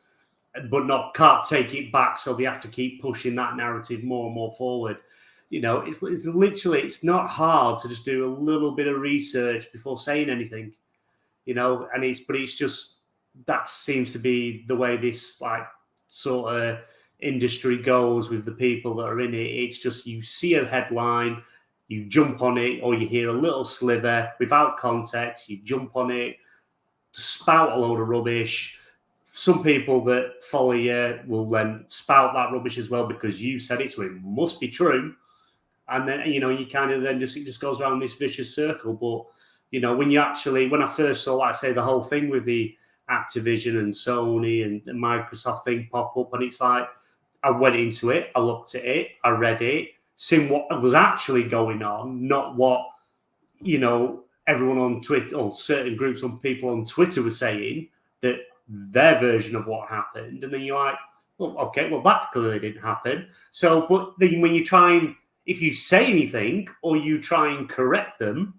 but can't take it back, so they have to keep pushing that narrative more and more forward. It's literally, it's not hard to just do a little bit of research before saying anything, and it's just, that seems to be the way this sort of industry goes with the people that are in it. It's just, you see a headline, you jump on it, or you hear a little sliver without context, you jump on it, spout a load of rubbish. Some people that follow you will then spout that rubbish as well because you said it, so it must be true. And then, you kind of then it just goes around this vicious circle. But, when I first saw, the whole thing with the Activision and Sony and the Microsoft thing pop up, and it's like, I went into it, I looked at it, I read it, seen what was actually going on, not what, everyone on Twitter or certain groups of people on Twitter were saying, that their version of what happened. And then you're like, well, okay, well, that clearly didn't happen. So, but then when you try and, if you say anything or you try and correct them,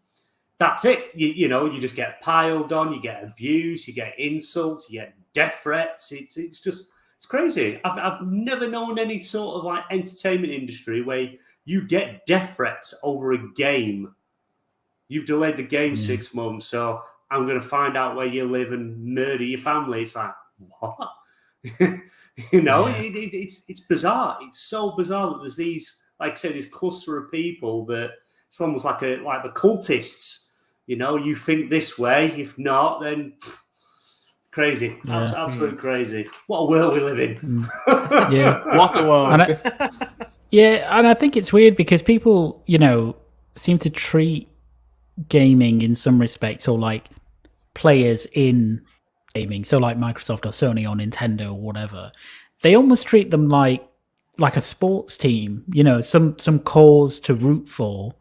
that's it. You just get piled on, you get abuse, you get insults, you get death threats. It's crazy. I've never known any sort of entertainment industry where you get death threats over a game. You've delayed the game 6 months, so I'm going to find out where you live and murder your family. It's like, what? It's bizarre. It's so bizarre that there's these, like I said, this cluster of people that it's almost like the cultists. You think this way. If not, then crazy. Yeah. Absolutely crazy. What a world we live in. Yeah. What a world. And I think it's weird because people, seem to treat gaming in some respects, or players in gaming, so like Microsoft or Sony or Nintendo or whatever, they almost treat them like a sports team, some cause to root for,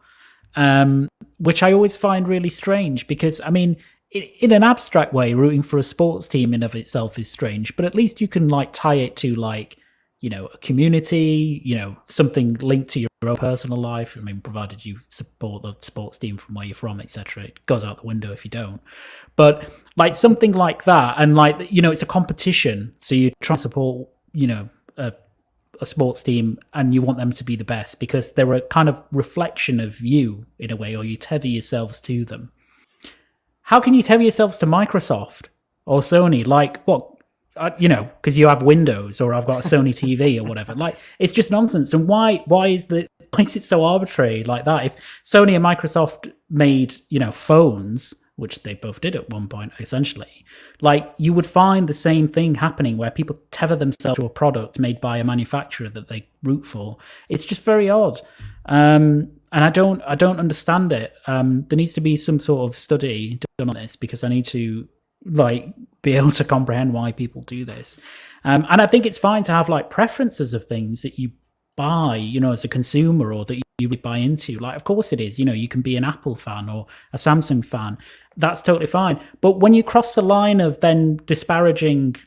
which I always find really strange because, I mean, in an abstract way, rooting for a sports team in of itself is strange, but at least you can tie it to a community, something linked to your own personal life. I mean, provided you support the sports team from where you're from, etc. It goes out the window if you don't. But something like that, and it's a competition, so you try to support, a sports team and you want them to be the best because they're a kind of reflection of you in a way, or you tether yourselves to them. How can you tether yourselves to Microsoft or Sony? Like what? Because you have Windows or I've got a Sony TV or whatever. Like it's just nonsense. And why is it so arbitrary like that? If Sony and Microsoft made phones, which they both did at one point, essentially, like you would find the same thing happening where people tether themselves to a product made by a manufacturer that they root for. It's just very odd, and I don't understand it. There needs to be some sort of study done on this because I need to be able to comprehend why people do this. And I think it's fine to have preferences of things that you buy, as a consumer or that you would buy into. Of course it is. You can be an Apple fan or a Samsung fan. That's totally fine. But when you cross the line of then disparaging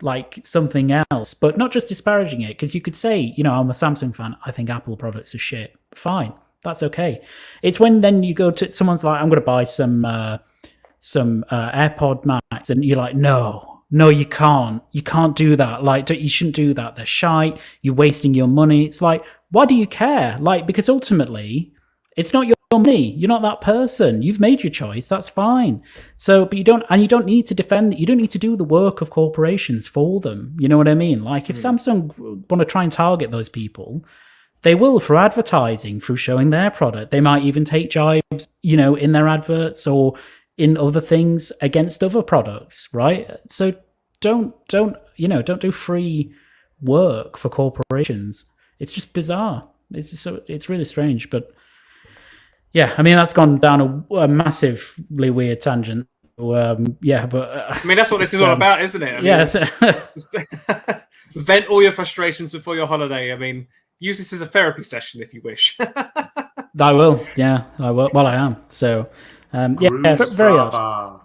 something else, but not just disparaging it, because you could say, I'm a Samsung fan, I think Apple products are shit. Fine. That's okay. It's when then you go to someone's like, I'm going to buy some AirPod Max, and you're like, no, you can't do that. You shouldn't do that. They're shite. You're wasting your money. It's like, why do you care? Because ultimately, it's not your money. You're not that person. You've made your choice. That's fine. So, but you don't need to defend. You don't need to do the work of corporations for them. You know what I mean? If Samsung want to try and target those people, they will through advertising, through showing their product. They might even take jibes, in their adverts or in other things against other products, right? So don't do free work for corporations. It's just bizarre. It's really strange. But yeah, I mean that's gone down a massively weird tangent. But I mean that's what this is all about, isn't it? Yes. Just vent all your frustrations before your holiday. I mean, use this as a therapy session if you wish. I will. Yeah, I will. Well, I am. So. Very odd.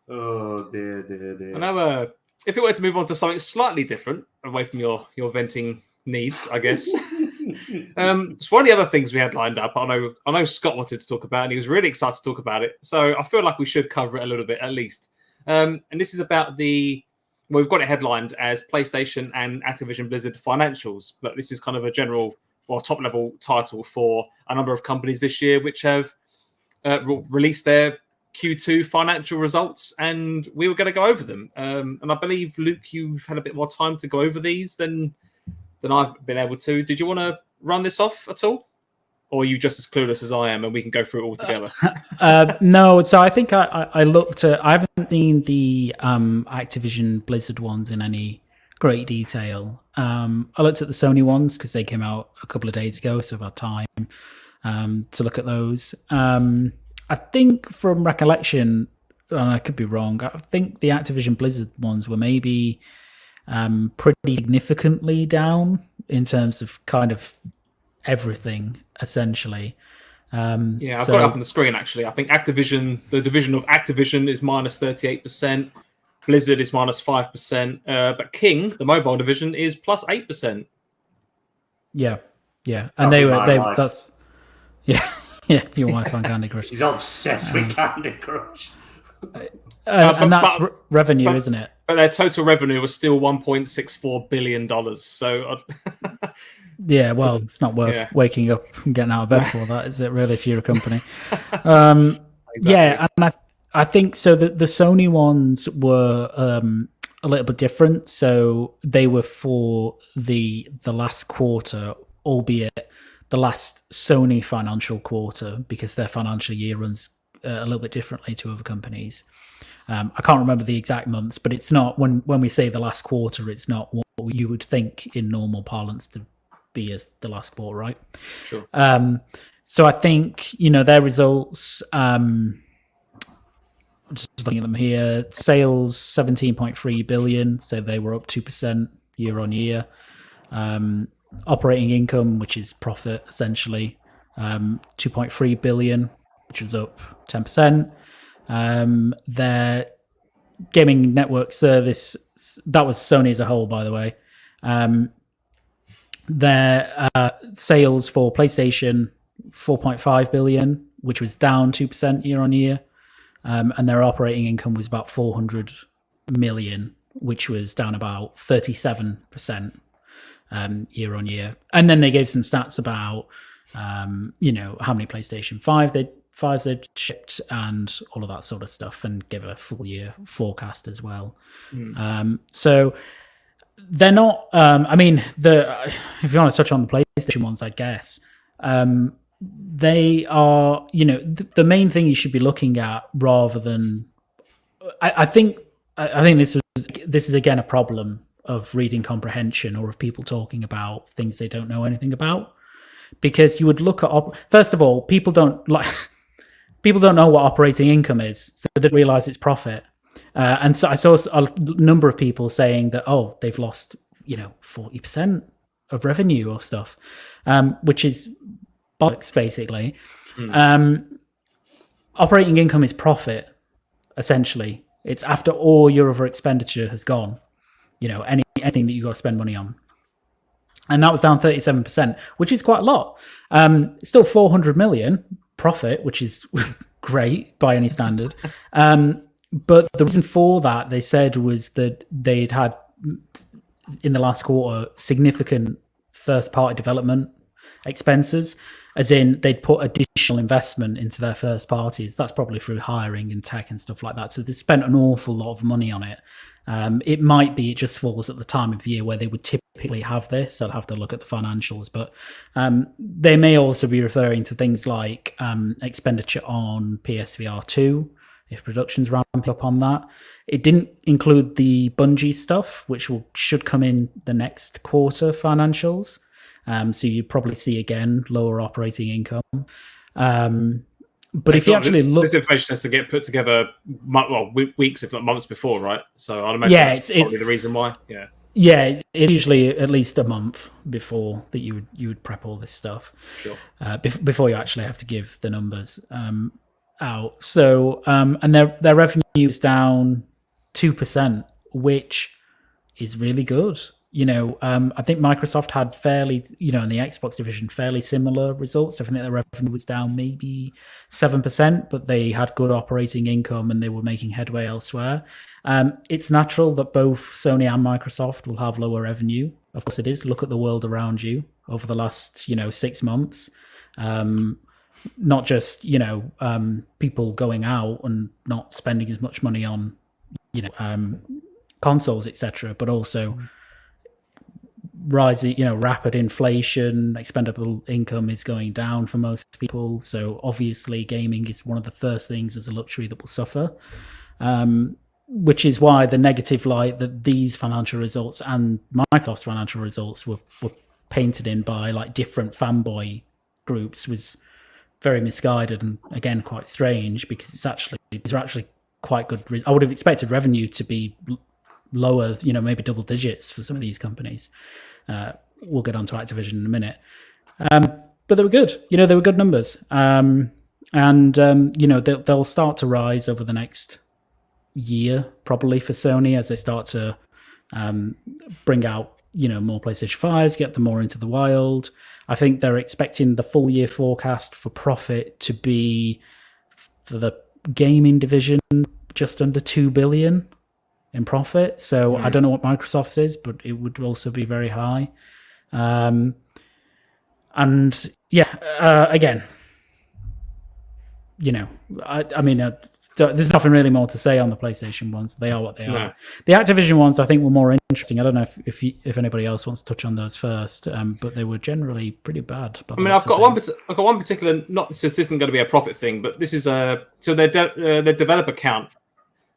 Oh dear. I know. If it were to move on to something slightly different, away from your venting needs, I guess. It's one of the other things we had lined up. I know Scott wanted to talk about, and he was really excited to talk about it. So I feel like we should cover it a little bit at least. And this is about we've got it headlined as PlayStation and Activision Blizzard financials, but this is kind of a general. Top-level title for a number of companies this year, which have released their Q2 financial results, and we were going to go over them. And I believe, Luke, you've had a bit more time to go over these than I've been able to. Did you want to run this off at all? Or are you just as clueless as I am, and we can go through it all together? No, so I think I looked at... I haven't seen the Activision Blizzard ones in any great detail. I looked at the Sony ones because they came out a couple of days ago, so I've had time to look at those. I think from recollection, and I could be wrong, I think the Activision Blizzard ones were maybe pretty significantly down in terms of kind of everything, essentially. I've got it up on the screen, actually. I think Activision, the division of Activision is minus 38%. Blizzard is minus 5%, but King, the mobile division, is plus 8%. Yeah, and that's your wife on Candy Crush. She's obsessed with Candy Crush. And that's revenue, isn't it? But their total revenue was still $1.64 billion. So, yeah, well, it's not worth waking up and getting out of bed for that, is it? Really, if you're a company. Exactly. Yeah, and I think so. The Sony ones were a little bit different. So they were for the last quarter, albeit the last Sony financial quarter, because their financial year runs a little bit differently to other companies. I can't remember the exact months, but it's not when we say the last quarter, it's not what you would think in normal parlance to be as the last quarter, right? Sure. So I think their results. Just looking at them here, sales 17.3 billion, so they were up 2% year on year. Operating income, which is profit essentially, 2.3 billion, which was up 10%. Their gaming network service, that was Sony as a whole, by the way. Their sales for PlayStation, 4.5 billion, which was down 2% year on year. And their operating income was about 400 million, which was down about 37% year on year. And then they gave some stats about how many PlayStation 5 they'd shipped and all of that sort of stuff, and give a full year forecast as well. So they're not. If you want to touch on the PlayStation ones, I guess they are. The main thing you should be looking at, rather than. I think this is again a problem of reading comprehension, or of people talking about things they don't know anything about, because you would look at first of all, people don't know what operating income is, so they don't realize it's profit. And so I saw a number of people saying that, they've lost 40% of revenue or stuff, which is bollocks basically. Operating income is profit. Essentially, it's after all your other expenditure has gone, anything that you got to spend money on, and that was down 37%, which is quite a lot. Still 400 million profit, which is great by any standard. But the reason for that, they said, was that they'd had in the last quarter significant first-party development expenses, as in they'd put additional investment into their first parties. That's probably through hiring and tech and stuff like that. So they spent an awful lot of money on it. It might be it just falls at the time of year where they would typically have this. I'd have to look at the financials, but they may also be referring to things like expenditure on PSVR 2, if production's ramping up on that. It didn't include the Bungie stuff, which should come in the next quarter financials. So you probably see again lower operating income. But if you actually look, this information has to get put together, weeks if not months before, right? So I'd imagine that's probably the reason why. Yeah, it's usually at least a month before that you would prep all this stuff. Sure. Before you actually have to give the numbers out. So and their revenue is down 2%, which is really good. I think Microsoft had fairly, in the Xbox division, fairly similar results. I think their revenue was down maybe 7%, but they had good operating income and they were making headway elsewhere. It's natural that both Sony and Microsoft will have lower revenue. Of course it is. Look at the world around you over the last, 6 months. Not just, people going out and not spending as much money on, consoles, etc., but also rising, rapid inflation, expendable income is going down for most people. So obviously gaming is one of the first things as a luxury that will suffer, which is why the negative light that these financial results and Microsoft's financial results were painted in by like different fanboy groups was very misguided and again quite strange, because these are actually quite good. I would have expected revenue to be lower, maybe double digits for some of these companies. We'll get on to Activision in a minute. But they were good. They were good numbers. They'll start to rise over the next year, probably, for Sony, as they start to bring out, more PlayStation 5s, get them more into the wild. I think they're expecting the full year forecast for profit to be, for the gaming division, just under 2 billion in profit. So I don't know what Microsoft is, but it would also be very high. Again, there's nothing really more to say on the PlayStation ones. They are what they are. The Activision ones, I think, were more interesting. I don't know if anybody else wants to touch on those first, but they were generally pretty bad. I've got one particular. Not so this isn't going to be a profit thing, but this is so their developer count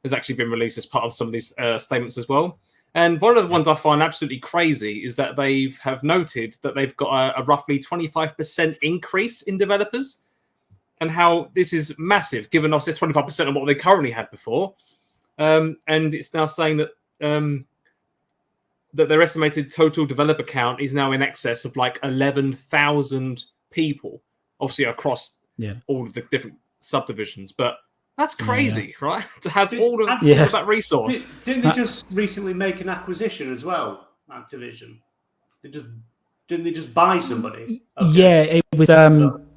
has actually been released as part of some of these statements as well. And one of the ones I find absolutely crazy is that they have noted that they've got a roughly 25% increase in developers, and how this is massive, given us this 25% of what they currently had before. And it's now saying that that their estimated total developer count is now in excess of like 11,000 people, obviously across all of the different subdivisions. But that's crazy, right? To have all of that resource. Didn't they just recently make an acquisition as well, Activision? Didn't they just buy somebody? Okay. Yeah, it was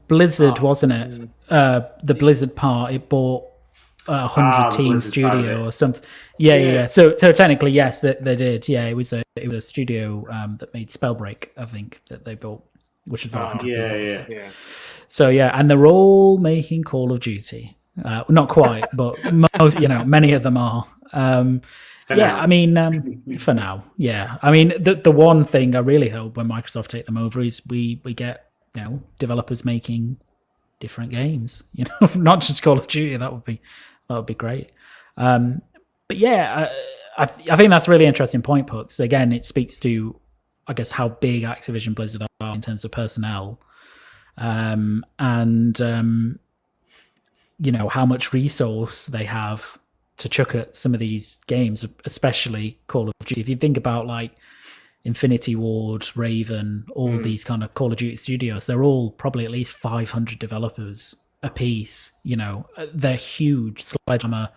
Blizzard, wasn't it? The Blizzard part. It bought 100 team studio or something. Yeah. So technically, yes, they did. Yeah, it was a studio that made Spellbreak, I think, that they built, which is about 100 people. Yeah. So yeah, and they're all making Call of Duty. Not quite, but most, many of them are. I mean, for now, yeah. I mean, the one thing I really hope when Microsoft take them over is we get developers making different games. Not just Call of Duty. That would be great. But yeah, I think that's a really interesting point, Pux. Again, it speaks to, I guess, how big Activision Blizzard are in terms of personnel, and how much resource they have to chuck at some of these games, especially Call of Duty. If you think about like Infinity Ward, Raven, all these kind of Call of Duty studios, they're all probably at least 500 developers a piece. They're huge. Sledgehammer,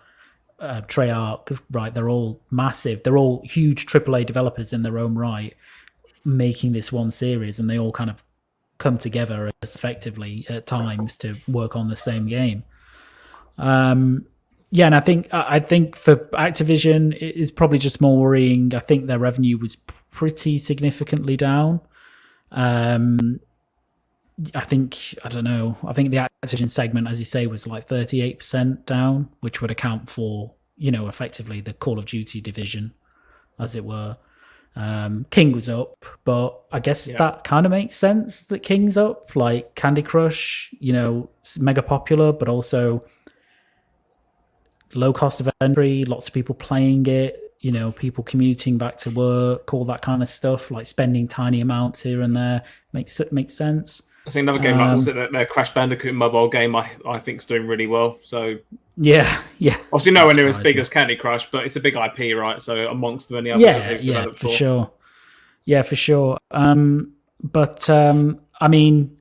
Treyarch, right? They're all massive. They're all huge AAA developers in their own right, making this one series, and they all kind of come together as effectively at times to work on the same game. And I think for Activision, it is probably just more worrying. I think their revenue was pretty significantly down. I think the Activision segment, as you say, was like 38% down, which would account for, effectively the Call of Duty division, as it were. King was up, but I guess that kind of makes sense that King's up. Like Candy Crush, mega popular, but also low cost of entry, lots of people playing it, people commuting back to work, all that kind of stuff, like spending tiny amounts here and there makes sense. I think another game like, was it their Crash Bandicoot mobile game, I think is doing really well. So yeah. Obviously nowhere near as big as Candy Crush, but it's a big IP, right? So amongst the many others that they've developed for sure. Yeah, for sure. But I mean,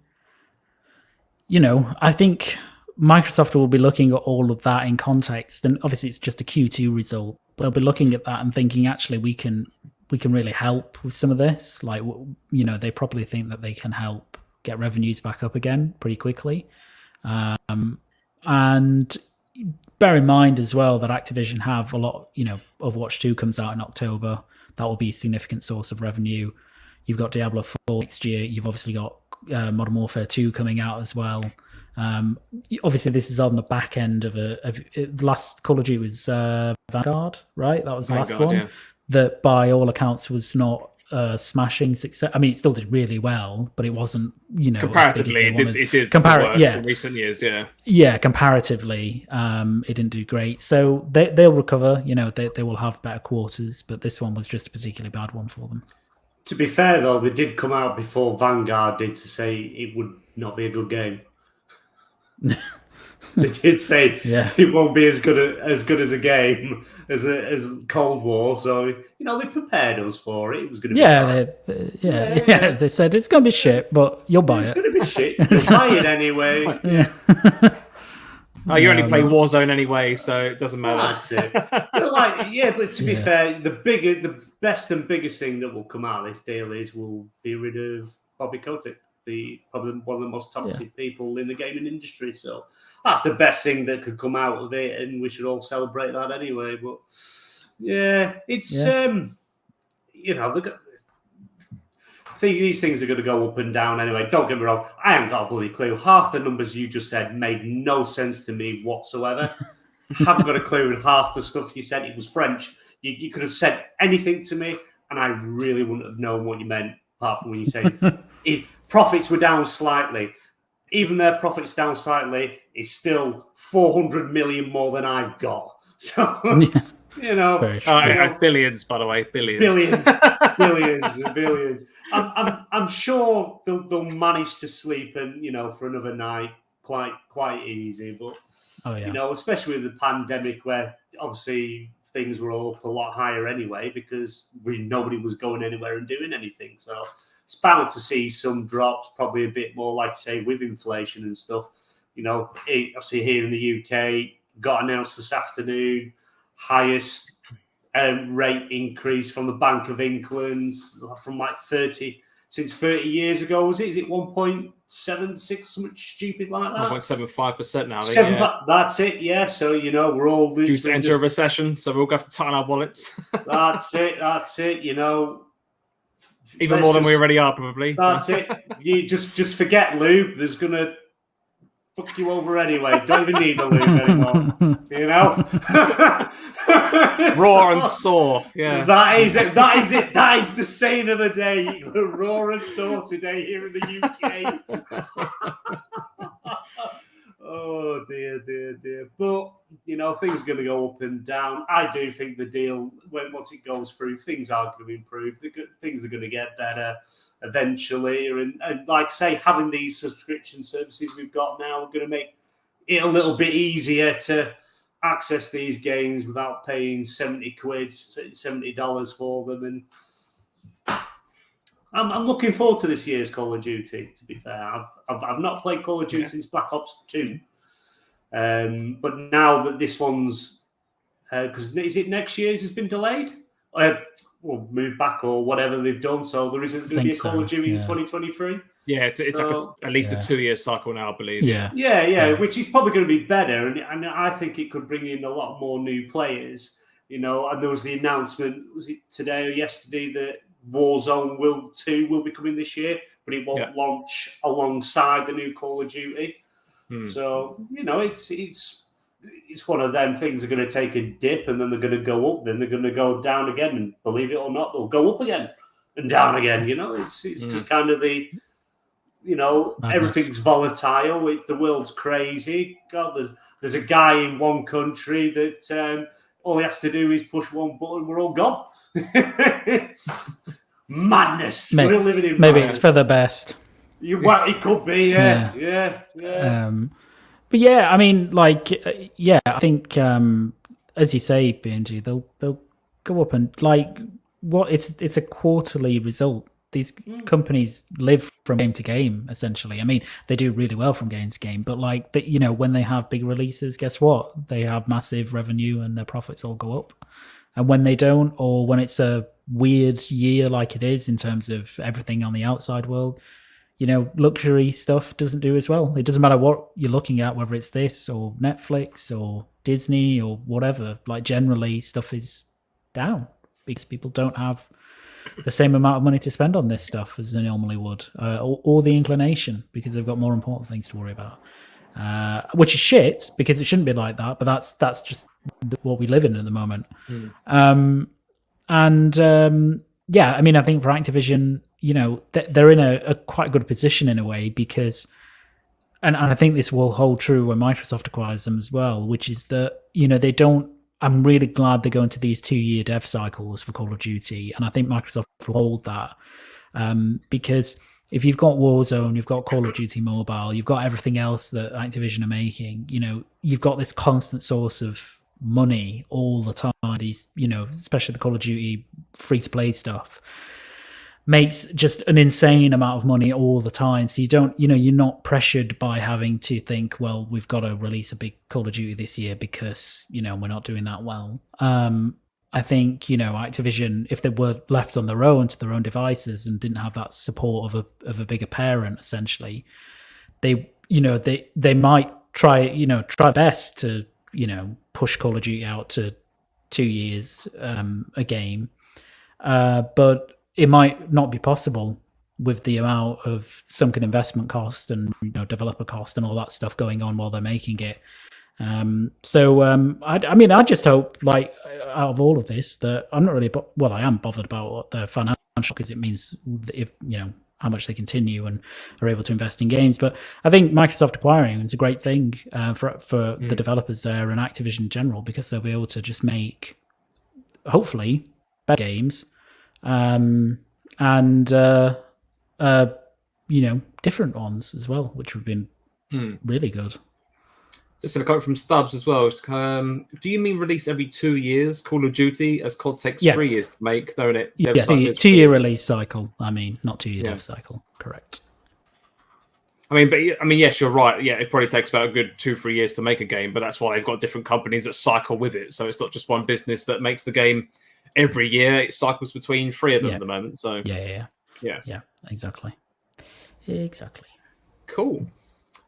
I think Microsoft will be looking at all of that in context, and obviously it's just a Q2 result. But they'll be looking at that and thinking, actually, we can really help with some of this. Like, they probably think that they can help get revenues back up again pretty quickly. And bear in mind as well that Activision have a lot. Overwatch 2 comes out in October. That will be a significant source of revenue. You've got Diablo 4 next year. You've obviously got Modern Warfare 2 coming out as well. Obviously, this is on the back end of last Call of Duty was Vanguard, right? That was the last one. Yeah. That, by all accounts, was not smashing success. I mean, it still did really well, but it wasn't, comparatively, it did the worst in recent years. Yeah, comparatively, it didn't do great. So they'll recover. They will have better quarters, but this one was just a particularly bad one for them. To be fair, though, they did come out before Vanguard did to say it would not be a good game. They did say it won't be as good as a game as Cold War, so they prepared us for it. It was going to be They said it's going to be shit, but you'll buy it. It's going to be shit. You'll buy it anyway. Yeah. You only play Warzone anyway, so it doesn't matter. That's it. But to be fair, the best and biggest thing that will come out of this deal is we'll be rid of Bobby Kotick, probably one of the most toxic people in the gaming industry. So that's the best thing that could come out of it, and we should all celebrate that anyway. But it's I think these things are going to go up and down anyway. Don't get me wrong, I haven't got a bloody clue. Half the numbers you just said made no sense to me whatsoever. Haven't got a clue, and half the stuff you said, it was French. You could have said anything to me, and I really wouldn't have known what you meant, apart from when you said profits were down slightly. Even their profits down slightly is still 400 million more than I've got. So, billions, by the way, billions. billions. I'm sure they'll manage to sleep and for another night quite easy. But especially with the pandemic, where obviously things were all up a lot higher anyway, because nobody was going anywhere and doing anything. So it's bound to see some drops, probably a bit more, like say, with inflation and stuff. Obviously here in the UK, got announced this afternoon, highest rate increase from the Bank of England, from like 30 since 30 years ago. Was it? Is it 1.76? Something stupid like that. 1.75% now. That's it. Yeah. So we're all due to enter a recession, so we're all going to have to tighten our wallets. That's it. Even more than we already are, probably. That's it. You just forget lube. There's gonna fuck you over anyway. Don't even need the lube anymore. Raw and sore. Yeah. That is it. That is the saying of the day. Raw and sore today here in the UK. Oh dear. But things are going to go up and down. I do think the deal, once it goes through, things are going to improve. Things are going to get better eventually. And like I say, having these subscription services we've got now are going to make it a little bit easier to access these games without paying $70 for them. And I'm looking forward to this year's Call of Duty. To be fair, I've not played Call of Duty since Black Ops 2, but now that this one's because is it next year's has been delayed, or moved back or whatever they've done, so there isn't going to be a Call of Duty in 2023. Yeah, it's like at least a 2-year cycle now, I believe. Yeah, which is probably going to be better, and I think it could bring in a lot more new players. And there was the announcement, was it today or yesterday, that Warzone 2 will be coming this year, but it won't launch alongside the new Call of Duty. So it's one of them things. Are going to take a dip and then they're going to go up, then they're going to go down again, and believe it or not, they'll go up again and down again. It's just kind of the everything's volatile. The world's crazy. God, there's a guy in one country that all he has to do is push one button, we're all gone. Madness. We're living in maybe it's for the best. It could be, yeah. But yeah, I mean, I think as you say, BNG, they'll go up and it's a quarterly result. These companies live from game to game, essentially. I mean, they do really well from game to game, but when they have big releases, guess what? They have massive revenue and their profits all go up. And when they don't, or when it's a weird year like it is in terms of everything on the outside world, luxury stuff doesn't do as well. It doesn't matter what you're looking at, whether it's this or Netflix or Disney or whatever. Generally, stuff is down because people don't have the same amount of money to spend on this stuff as they normally would, or the inclination, because they've got more important things to worry about. Which is shit, because it shouldn't be like that, but that's just what we live in at the moment. I mean, I think for Activision, they're in a quite good position in a way, because and I think this will hold true when Microsoft acquires them as well, which is that they don't. I'm really glad they go into these 2-year dev cycles for Call of Duty, and I think Microsoft will hold that, because if you've got Warzone, you've got Call of Duty Mobile, you've got everything else that Activision are making, you've got this constant source of money all the time. These, especially the Call of Duty free-to-play stuff makes just an insane amount of money all the time. So you don't, you're not pressured by having to think, well, we've got to release a big Call of Duty this year because, we're not doing that well. I think, Activision, if they were left on their own to their own devices and didn't have that support of a bigger parent, essentially, they might try best to, push Call of Duty out to 2 years a game. But it might not be possible with the amount of sunken investment cost and developer cost and all that stuff going on while they're making it. I just hope, out of all of this, that I'm not really, I am bothered about the financial, because it means if how much they continue and are able to invest in games. But I think Microsoft acquiring is a great thing for the developers there and Activision in general, because they'll be able to just make, hopefully, better games. Different ones as well, which have been really good. Just a quote from Stubbs as well. Do you mean release every 2 years, Call of Duty, as COD takes 3 years to make, don't it? Yeah, 2-year release cycle. I mean, not 2-year dev cycle. Correct. Yes, you're right. Yeah, it probably takes about a good 2-3 years to make a game, but that's why they've got different companies that cycle with it. So it's not just one business that makes the game every year. It cycles between 3 of them at the moment. So yeah. Yeah, exactly. Cool.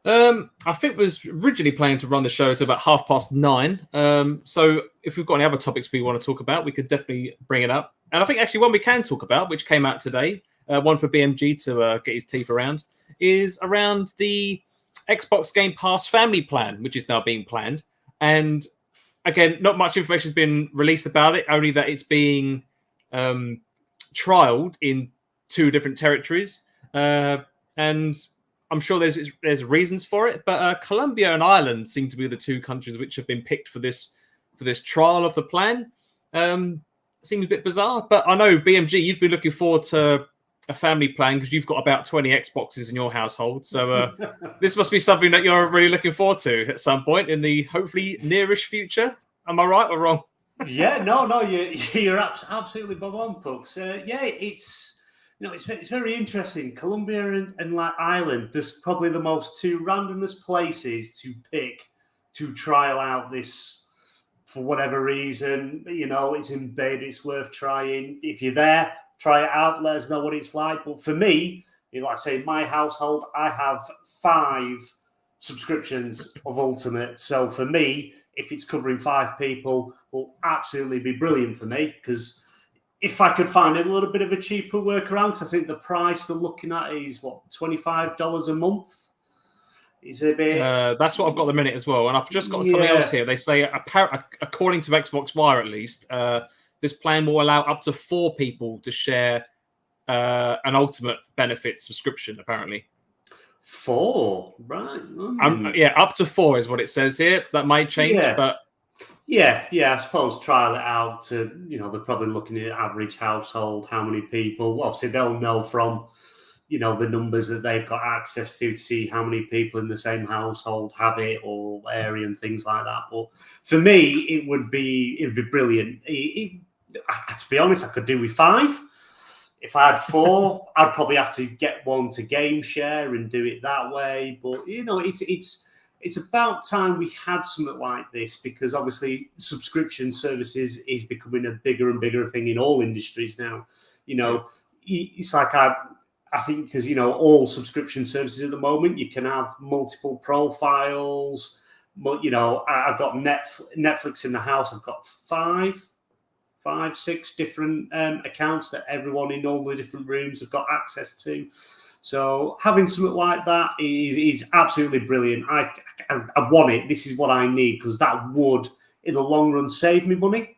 I think was originally planning to run the show to about 9:30. So if we've got any other topics we want to talk about, we could definitely bring it up. And I think actually one we can talk about, which came out today, one for BMG to get his teeth around, is around the Xbox Game Pass family plan, which is now being planned. And again, not much information has been released about it, only that it's being trialed in 2 different territories. And I'm sure there's reasons for it, but Colombia and Ireland seem to be the 2 countries which have been picked for this trial of the plan. Seems a bit bizarre, but I know BMG, you've been looking forward to a family plan because you've got about 20 Xboxes in your household. So this must be something that you're really looking forward to at some point in the hopefully nearish future. Am I right or wrong? Yeah, no, you're absolutely bang on, Pugs. It's very interesting. Colombia and like Ireland, there's probably the most 2 randomest places to pick to trial out this for whatever reason. It's in bed, it's worth trying. If you're there, try it out, let us know what it's like. But for me, like I say, in my household, I have 5 subscriptions of Ultimate. So for me, if it's covering 5 people, will absolutely be brilliant for me, because if I could find a little bit of a cheaper workaround, because I think the price they're looking at is $25 a month. Is a bit. That's what I've got at the minute as well, and I've just got something else here. They say, according to Xbox Wire at least, this plan will allow up to 4 people to share an Ultimate benefit subscription. Apparently, 4, right? Up to 4 is what it says here. That might change, but. Yeah, I suppose trial it out to, they're probably looking at average household, how many people. Obviously, they'll know from, the numbers that they've got access to see how many people in the same household have it or area and things like that. But for me, it would be brilliant. To be honest, I could do with 5. If I had 4, I'd probably have to get one to Game Share and do it that way. But, it's about time we had something like this, because obviously subscription services is becoming a bigger and bigger thing in all industries now. It's like I think because, all subscription services at the moment, you can have multiple profiles. But, I've got Netflix in the house. I've got 6 different accounts that everyone in all the different rooms have got access to. So having something like that is absolutely brilliant. I want it. This is what I need, because that would, in the long run, save me money,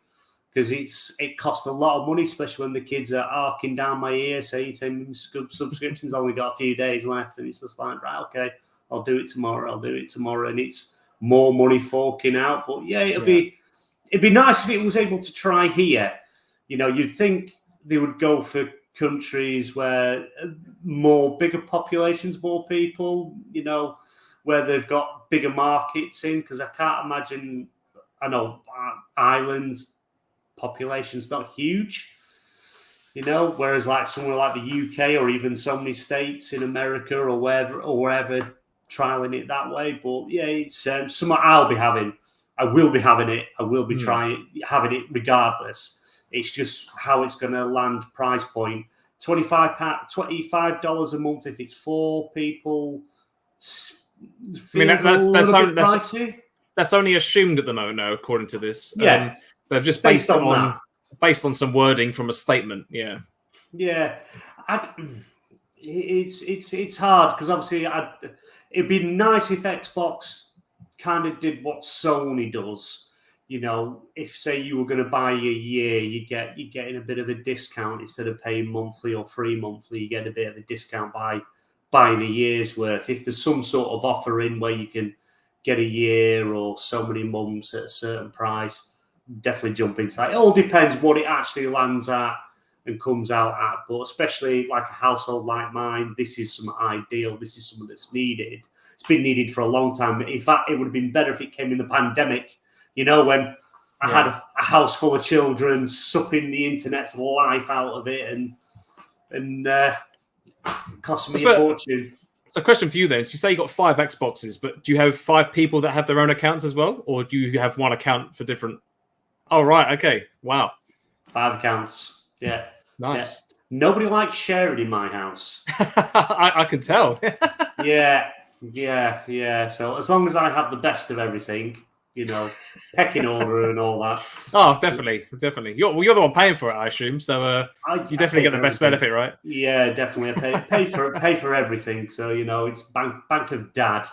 because it costs a lot of money, especially when the kids are arcing down my ear saying subscription's only got a few days left, and it's just like, right, okay, I'll do it tomorrow, and it's more money forking out. But it'd be nice if it was able to try here. You'd think they would go for countries where bigger populations, more people, where they've got bigger markets in, because I can't imagine. I know Ireland's population's not huge, whereas like somewhere like the UK or even so many states in America or wherever trialing it that way. But it's something I'll be having. I will be having it. I will be having it regardless. It's just how it's going to land price point. $25 a month if it's 4 people. I mean, that's only assumed at the moment, now, according to this. They've just based on some wording from a statement. Yeah. It's hard, because obviously it'd be nice if Xbox kind of did what Sony does. If say you were going to buy a year, you're getting a bit of a discount instead of paying monthly or free monthly. You get a bit of a discount by buying a year's worth. If there's some sort of offer in where you can get a year or so many months at a certain price, definitely jump into that. It all depends what it actually lands at and comes out at. But especially like a household like mine, this is something ideal. This is something that's needed. It's been needed for a long time. In fact, it would have been better if it came in the pandemic. When I had a house full of children sucking the internet's life out of it and cost me a fortune. So, a question for you then: so you say you got 5 Xboxes, but do you have 5 people that have their own accounts as well, or do you have one account for different? Oh, right, okay, wow, 5 accounts, yeah, nice. Nobody likes sharing in my house. I can tell. Yeah. So as long as I have the best of everything, pecking order and all that. Oh, definitely. You're the one paying for it, I assume. So you definitely get the best benefit, right? Yeah, definitely. I pay for everything. So it's bank of dad.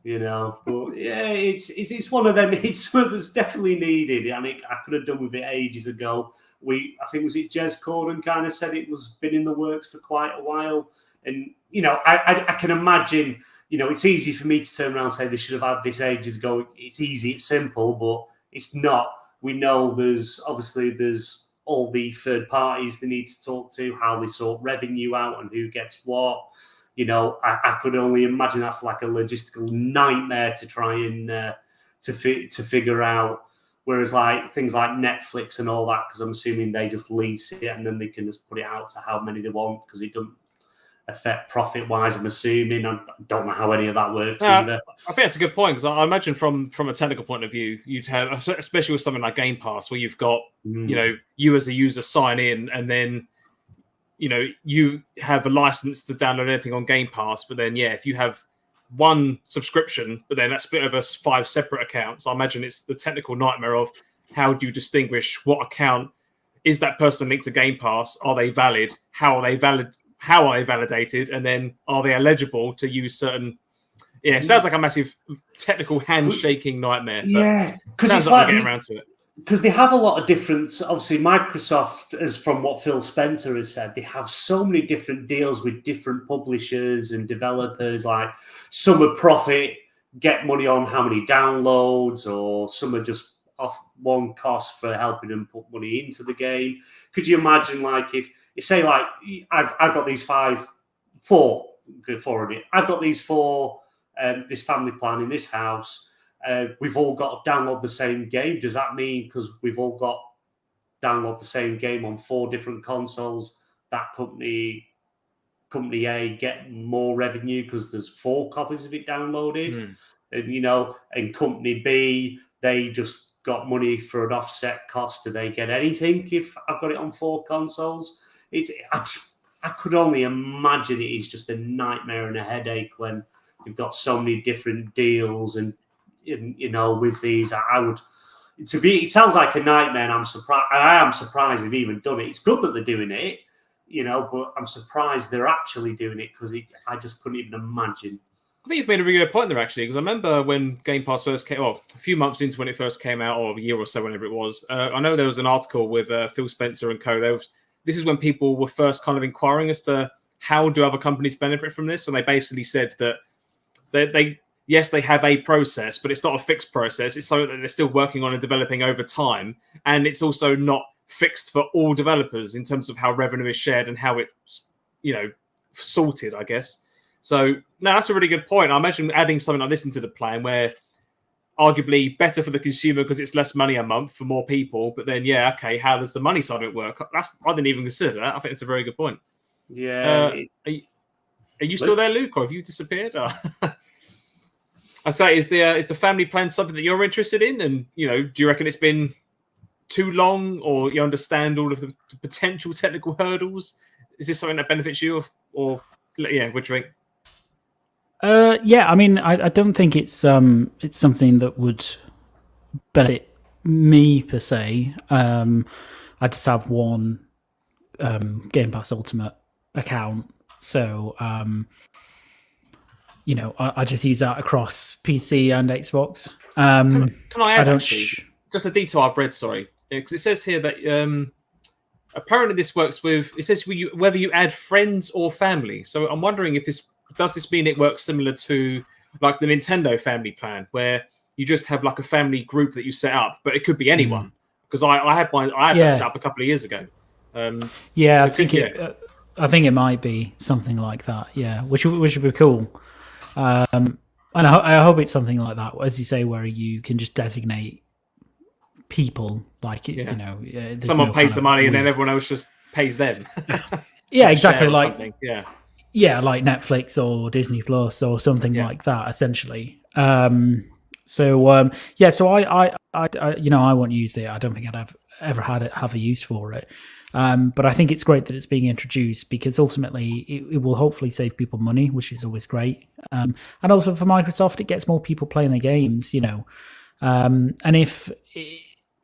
But yeah, it's one of them. It's one that's definitely needed. I mean, I could have done with it ages ago. I think was it Jez Corden kind of said it was been in the works for quite a while, and I can imagine. It's easy for me to turn around and say they should have had this ages ago. It's easy, it's simple, but it's not. We know there's all the third parties they need to talk to, how they sort revenue out and who gets what. I could only imagine that's like a logistical nightmare to try and to figure out. Whereas like things like Netflix and all that, because I'm assuming they just lease it and then they can just put it out to how many they want because it doesn't affect profit wise. I'm assuming. I don't know how any of that works either. I think that's a good point because I imagine from a technical point of view, you'd have, especially with something like Game Pass, where you've got you as a user sign in and then you have a license to download anything on Game Pass, but then if you have one subscription, but then that's split over 5 separate accounts. I imagine it's the technical nightmare of how do you distinguish what account is that person linked to Game Pass? Are they valid? How are they valid? How are they validated? And then are they eligible to use certain? Yeah, it sounds like a massive technical handshaking nightmare. Yeah, because it's like getting around to it. Because they have a lot of different. Obviously, Microsoft, as from what Phil Spencer has said, they have so many different deals with different publishers and developers. Like some are profit, get money on how many downloads, or some are just off one cost for helping them put money into the game. Could you imagine, like, if you say, like, I've got these four. I've got these 4. This family plan in this house. We've all got to download the same game. Does that mean because we've all got download the same game on 4 different consoles, that company A get more revenue because there's 4 copies of it downloaded, and company B, they just got money for an offset cost. Do they get anything if I've got it on 4 consoles? I could only imagine it is just a nightmare and a headache when you've got so many different deals and with these. It sounds like a nightmare, and I'm surprised. I am surprised they've even done it. It's good that they're doing it, but I'm surprised they're actually doing it because I just couldn't even imagine. I think you've made a really good point there, actually, because I remember when Game Pass first came, a few months into when it first came out, or a year or so, whenever it was. I know there was an article with Phil Spencer and co. This is when people were first kind of inquiring as to how do other companies benefit from this, and they basically said that yes, they have a process, but it's not a fixed process. It's something that they're still working on and developing over time. And it's also not fixed for all developers in terms of how revenue is shared and how it's, sorted, I guess. So, no, that's a really good point. I imagine adding something like this into the plan where arguably better for the consumer because it's less money a month for more people. But then, how does the money side of it work? I didn't even consider that. I think it's a very good point. Yeah. Are you still there, Luke, or have you disappeared? I say, is the family plan something that you're interested in? And, do you reckon it's been too long or you understand all of the potential technical hurdles? Is this something that benefits you or what do you think? I mean, I don't think it's something that would benefit me per se. I just have one Game Pass Ultimate account. So, I just use that across PC and Xbox. Can I add, just a detail I've read, sorry. Because it says here that apparently this works with, it says whether you add friends or family. So I'm wondering if does this mean it works similar to like the Nintendo family plan, where you just have like a family group that you set up, but it could be anyone. Because I had that set up a couple of years ago. I think it might be something like that. Yeah, which would be cool. And I hope it's something like that, as you say, where you can just designate people, like someone pays the money and then everyone else just pays them. Yeah, exactly. Like something. like Netflix or Disney Plus or something like that, essentially. So I won't use it. I don't think I'd have ever have a use for it. But I think it's great that it's being introduced because ultimately it will hopefully save people money, which is always great. And also for Microsoft, it gets more people playing their games, and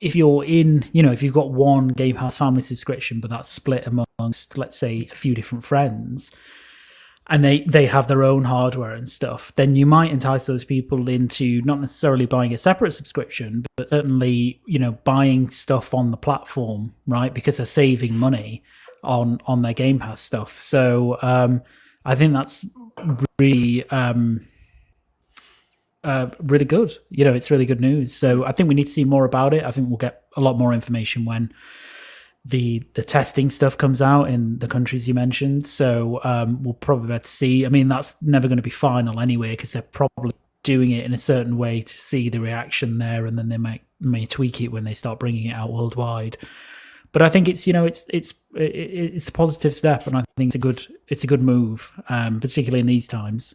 if you're in, if you've got one Game Pass family subscription, but that's split amongst, let's say, a few different friends, and they have their own hardware and stuff, then you might entice those people into not necessarily buying a separate subscription, but certainly, buying stuff on the platform, right? Because they're saving money on their Game Pass stuff. So I think that's really really good. It's really good news. So I think we need to see more about it. I think we'll get a lot more information when the testing stuff comes out in the countries you mentioned. So we'll probably be able to see. I mean, that's never going to be final anyway, because they're probably doing it in a certain way to see the reaction there, and then they may tweak it when they start bringing it out worldwide. But I think it's a positive step, and I think it's a good move, particularly in these times.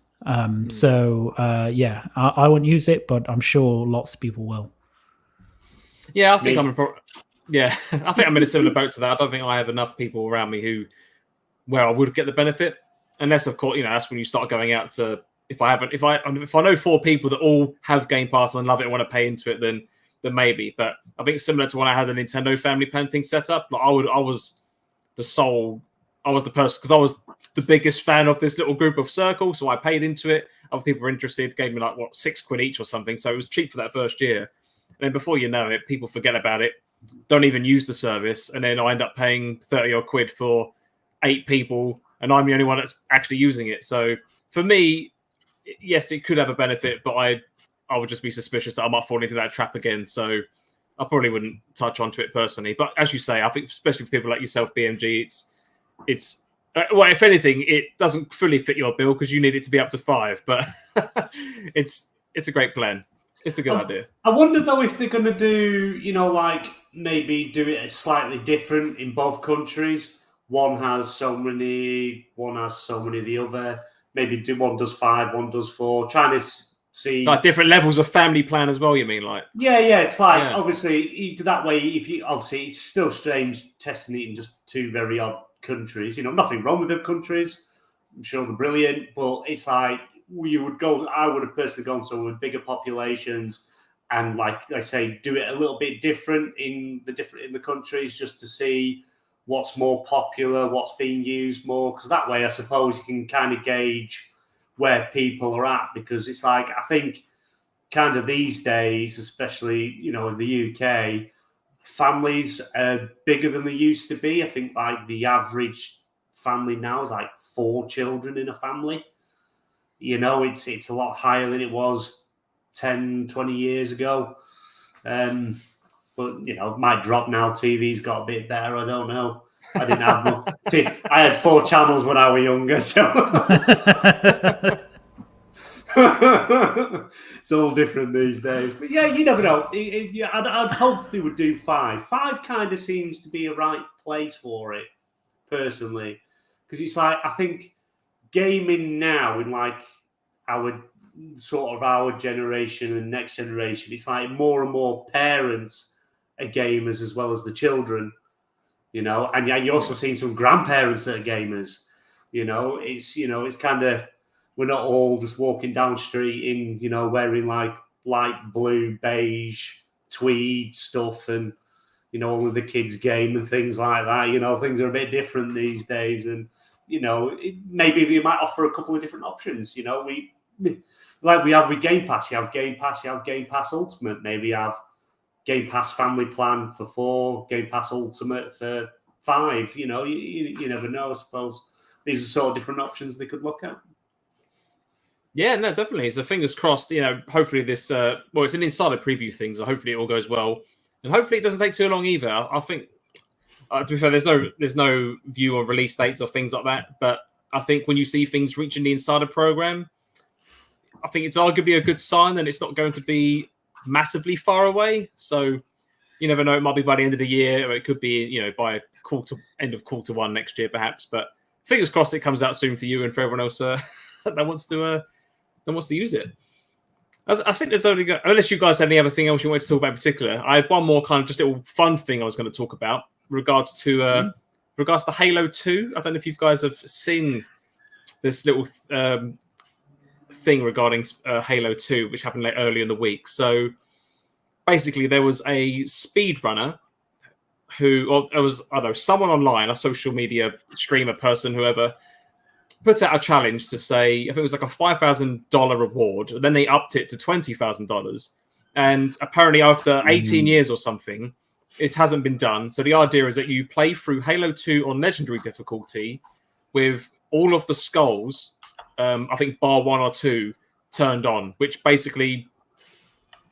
So I won't use it, but I'm sure lots of people will. Yeah, I think I think I'm in a similar boat to that. I don't think I have enough people around me where I would get the benefit, unless of course that's when you start going out to. If I know 4 people that all have Game Pass and love it and want to pay into it, then maybe. But I think similar to when I had the Nintendo family plan thing set up, like I was the person because I was the biggest fan of this little group of circle, so I paid into it. Other people were interested, gave me like £6 each or something, so it was cheap for that first year. And then before you know it, people forget about it, don't even use the service, and then I end up paying 30 or quid for 8 people, and I'm the only one that's actually using it. So for me, yes, it could have a benefit, but I would just be suspicious that I might fall into that trap again. So I probably wouldn't touch onto it personally. But as you say, I think especially for people like yourself, BMG, it's well, if anything, it doesn't fully fit your bill because you need it to be up to 5. But it's a great plan. It's a good idea. I wonder though if they're going to do, like maybe do it slightly different in both countries. One has so many of the other. Maybe one does 5, one does 4. Trying to see like different levels of family plan as well. You mean like? Yeah. It's like obviously that way. If you obviously, it's still strange testing it in just 2 very odd countries. Nothing wrong with them countries. I'm sure they're brilliant, but it's like I would have personally gone somewhere with bigger populations and, like I say, do it a little bit different in the countries just to see what's more popular, what's being used more, because that way I suppose you can kind of gauge where people are at, because it's like I think kind of these days, especially in the UK, families are bigger than they used to be. I think like the average family now is like 4 children in a family. It's a lot higher than it was 10, 20 years ago. But, it might drop now. TV's got a bit better. I don't know. I didn't have one. See, I had 4 channels when I was younger, so it's all different these days. But yeah, you never know. I'd hope they would do 5. 5 kind of seems to be a right place for it, personally, because it's like I think gaming now in like our generation and next generation, it's like more and more parents are gamers as well as the children, and you're also seeing some grandparents that are gamers. It's kind of, we're not all just walking down the street in wearing like light blue, beige, tweed stuff and all of the kids game and things like that. Things are a bit different these days, and maybe they might offer a couple of different options. Like we have with Game Pass, you have Game Pass, you have Game Pass Ultimate. Maybe you have Game Pass Family Plan for 4, Game Pass Ultimate for 5. You never know. I suppose these are sort of different options they could look at. Yeah, no, definitely. So fingers crossed. Hopefully this. It's an insider preview thing, so hopefully it all goes well, and hopefully it doesn't take too long either. I think. To be fair, there's no view on release dates or things like that, but I think when you see things reaching the insider program, I think it's arguably a good sign that it's not going to be massively far away. So you never know; it might be by the end of the year, or it could be by end of quarter 1 next year, perhaps. But fingers crossed it comes out soon for you and for everyone else that wants to use it. I think there's only unless you guys had any other thing else you wanted to talk about in particular. I had one more kind of just little fun thing I was going to talk about regards to Halo 2. I don't know if you guys have seen this little thing regarding Halo 2, which happened early in the week. So basically, there was a speedrunner or it was, I don't know, someone online, a social media streamer person, whoever, put out a challenge to say, if it was like a $5,000 reward, and then they upped it to $20,000. And apparently after 18 years or something, it hasn't been done. So the idea is that you play through Halo 2 on Legendary difficulty with all of the skulls, I think bar 1 or 2, turned on, which basically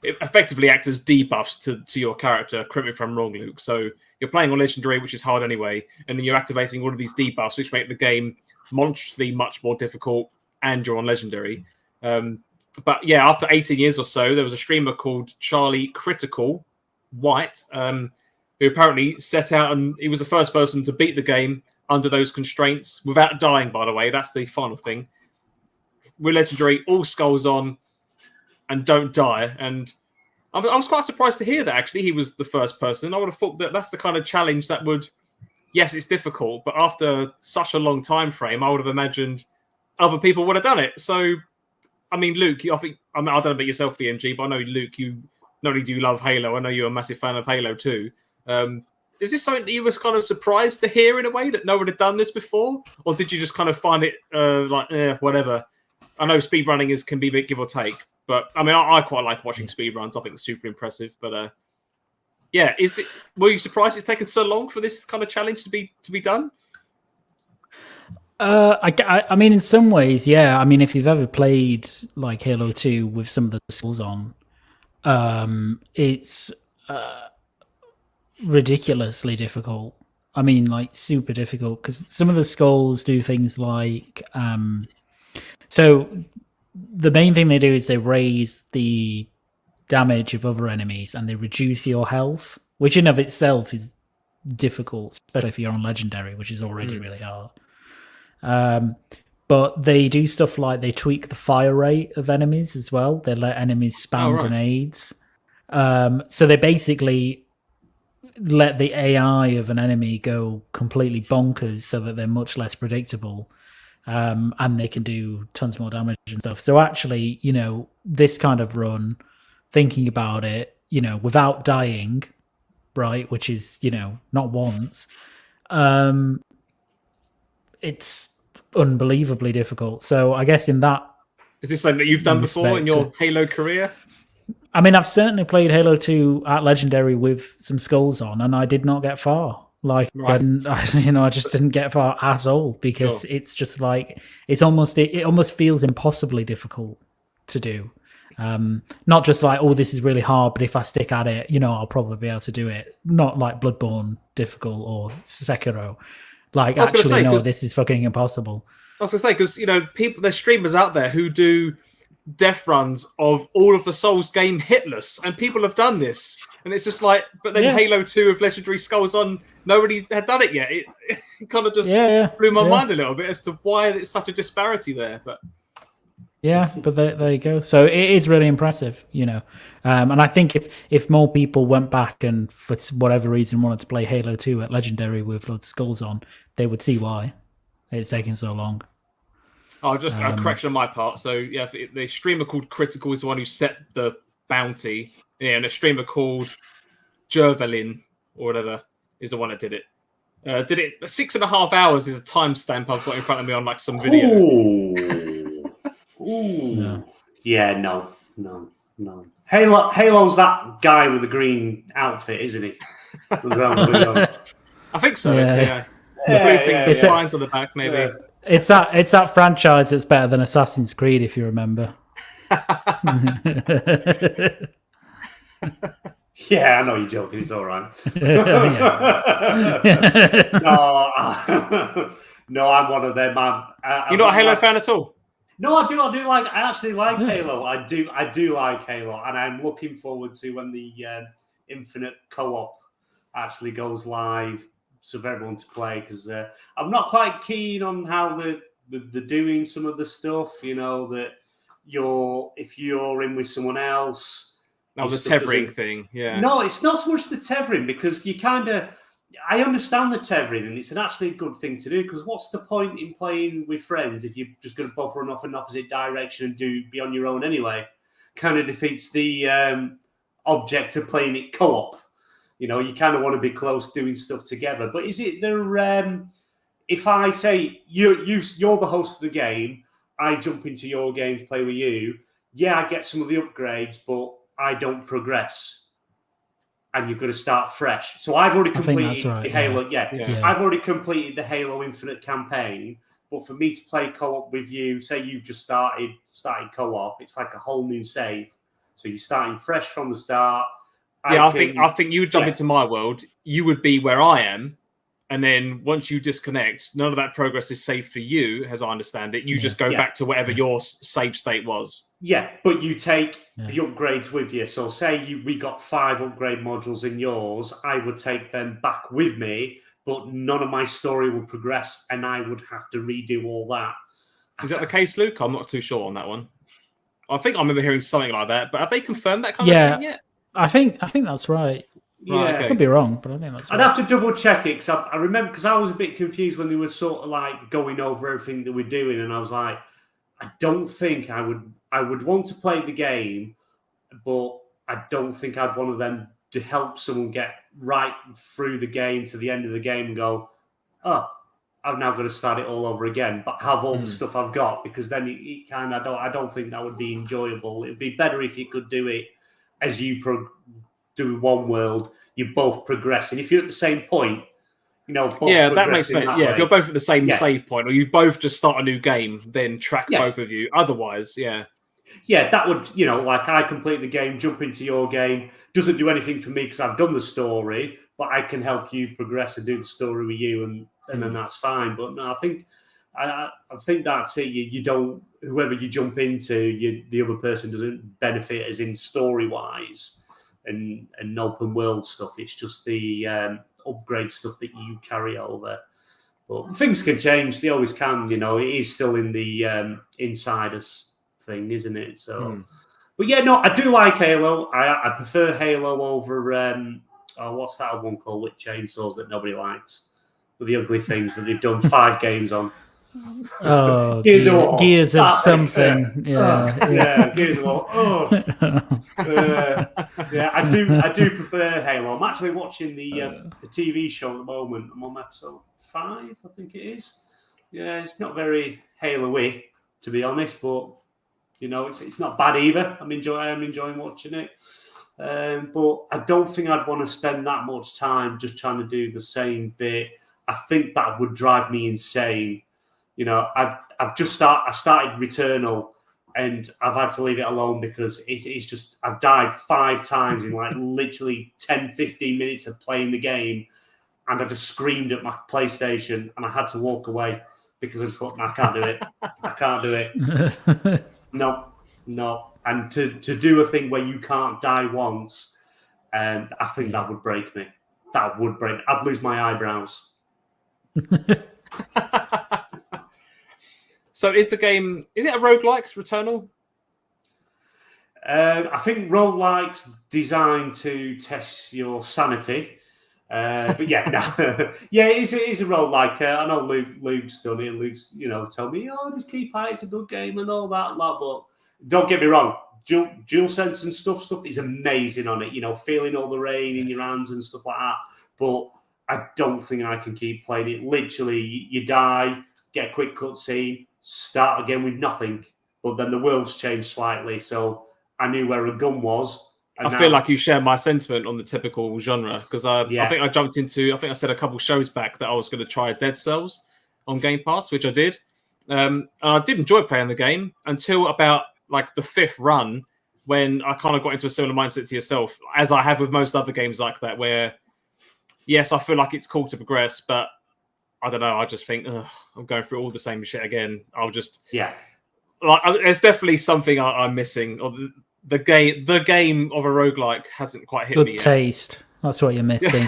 it effectively acts as debuffs to your character. Correct me if I'm wrong, Luke. So you're playing on Legendary, which is hard anyway, and then you're activating all of these debuffs, which make the game monstrously much more difficult, and you're on Legendary. But yeah, after 18 years or so, there was a streamer called Charlie Critical White, who apparently set out, and he was the first person to beat the game under those constraints without dying, by the way. That's the final thing. With Legendary, all skulls on, and don't die. And I was quite surprised to hear that, actually, he was the first person. I would have thought that that's the kind of challenge that would... Yes, it's difficult, but after such a long time frame, I would have imagined other people would have done it. So, I mean, Luke, I don't know about yourself, BMG, but I know, Luke, you not only do you love Halo, I know you're a massive fan of Halo too. Is this something that you was kind of surprised to hear in a way, that no one had done this before? Or did you just kind of find it whatever? I know speedrunning can be a bit give or take, but I mean, I quite like watching speedruns. I think it's super impressive, but... yeah, were you surprised it's taken so long for this kind of challenge to be done? I mean, in some ways, yeah. I mean, if you've ever played like Halo 2 with some of the skills on, it's ridiculously difficult. I mean, like super difficult, because some of the skulls do things like so the main thing they do is they raise the damage of other enemies and they reduce your health, which in of itself is difficult, especially if you're on Legendary, which is already really hard. But they do stuff like they tweak the fire rate of enemies as well. They let enemies spam grenades. So they basically let the AI of an enemy go completely bonkers so that they're much less predictable. And they can do tons more damage and stuff. So actually, this kind of run, thinking about it, without dying, right, which is, not once, it's unbelievably difficult. So I guess in that... Is this something that you've done before in your Halo career? I mean, I've certainly played Halo 2 at Legendary with some skulls on, and I did not get far. Like, I just didn't get far at all, because it's just like, it almost feels impossibly difficult to do. Not just like, oh, this is really hard, but if I stick at it, I'll probably be able to do it. Not like Bloodborne difficult or Sekiro. Like, actually, no, this is fucking impossible. I was going to say, because, there's streamers out there who do death runs of all of the Souls game hitless, and people have done this. And it's just like, but then Halo 2 with Legendary Skulls on, nobody had done it yet. It kind of just blew my mind a little bit as to why there's such a disparity there. But but there you go. So it is really impressive, and I think if more people went back and for whatever reason wanted to play Halo 2 at Legendary with loads of skulls on, they would see why it's taking so long. Oh, just a correction on my part. So the streamer called Critical is the one who set the bounty. Yeah, and a streamer called Jervelin or whatever is the one that did it. Did it 6.5 hours is a timestamp I've got in front of me on like some video. Ooh. No. Yeah, no. Halo's that guy with the green outfit, isn't he? I think so. Yeah. The blue thing with spines on the back, maybe. Yeah. It's that franchise that's better than Assassin's Creed, if you remember. Yeah, I know you're joking. It's all right. No, I'm one of them. You're not a Halo fan at all? No, I do. I actually like Halo. I do like Halo, and I'm looking forward to when the Infinite co-op actually goes live, so for everyone to play. Because I'm not quite keen on how they're doing some of the stuff. That if you're in with someone else. Oh, the tethering thing, yeah. No, it's not so much the tethering, because you kind of... I understand the tethering, and it's actually a good thing to do, because what's the point in playing with friends if you're just going to both run off in opposite direction and be on your own anyway? Kind of defeats the object of playing it co-op. You know, you kind of want to be close doing stuff together. But is it the... if I say you're the host of the game, I jump into your game to play with you, yeah, I get some of the upgrades, but I don't progress. And you're going to start fresh. So I've already completed the Halo. Yeah. I've already completed the Halo Infinite campaign. But for me to play co-op with you, say you've just started co-op, it's like a whole new save. So you're starting fresh from the start. I think you would jump into my world. You would be where I am, and then once you disconnect, none of that progress is saved for you, as I understand it. You just go back to whatever your save state was. Yeah, but you take the upgrades with you. So say we got 5 upgrade modules in yours, I would take them back with me, but none of my story would progress, and I would have to redo all that. Is that the case, Luke? I'm not too sure on that one. I think I remember hearing something like that, but have they confirmed that kind of thing yet? I think that's right. Yeah, I could be wrong, but I think that's right. I'd have to double check it, because I remember, because I was a bit confused when they were sort of like going over everything that we're doing, and I was like, I don't think I would want to play the game, but I don't think I'd want them to help someone get right through the game to the end of the game and go, oh, I've now got to start it all over again, but have all the stuff I've got, because then it kind of, I don't think that would be enjoyable. It'd be better if you could do it as you do one world, you both progress, and if you're at the same point, you know, both that makes sense. If you're both at the same save point, or you both just start a new game, then track both of you. Otherwise, that would, you know, like I complete the game, jump into your game, doesn't do anything for me because I've done the story, but I can help you progress and do the story with you, and then that's fine. But no, I think that's it. You don't, whoever you jump into, the other person doesn't benefit as in story wise and open world stuff. It's just the upgrade stuff that you carry over. But things can change. They always can. You know, it is still in the insiders thing, isn't it? So, but yeah, no, I do like Halo. I prefer Halo over what's that one called with chainsaws that nobody likes, with the ugly things that they've done 5 games on. Oh, Gears of something. Gears of War. I do prefer Halo. I'm actually watching the TV show at the moment. I'm on episode 5, I think it is. Yeah, it's not very Halo-y, to be honest, but you know, it's not bad either. I am enjoying watching it. But I don't think I'd want to spend that much time just trying to do the same bit. I think that would drive me insane. You know, I started Returnal, and I've had to leave it alone because it's just, I've died 5 times in like literally 10, 15 minutes of playing the game, and I just screamed at my PlayStation, and I had to walk away because I just thought, I can't do it. I can't do it. No. And to do a thing where you can't die once, I think that would break me. I'd lose my eyebrows. So is it a roguelike, Returnal? I think roguelikes designed to test your sanity. But it is a roguelike. I know Luke's done it. Luke's, told me, just keep at it, it's a good game and all that. But don't get me wrong, dual sense and stuff is amazing on it. Feeling all the rain in your hands and stuff like that. But I don't think I can keep playing it. Literally, you die, get a quick cutscene, start again with nothing. But then the world's changed slightly, so I knew where a gun was. I feel like you share my sentiment on the typical genre, because I think I jumped into, I think I said a couple shows back that I was going to try Dead Cells on Game Pass, which I did. And I did enjoy playing the game until about like the 5th run, when I kind of got into a similar mindset to yourself, as I have with most other games like that, where yes, I feel like it's cool to progress, but I don't know. I just think I'm going through all the same shit again. It's definitely something I'm missing. Or the game of a roguelike hasn't quite hit me yet. Good taste. That's what you're missing.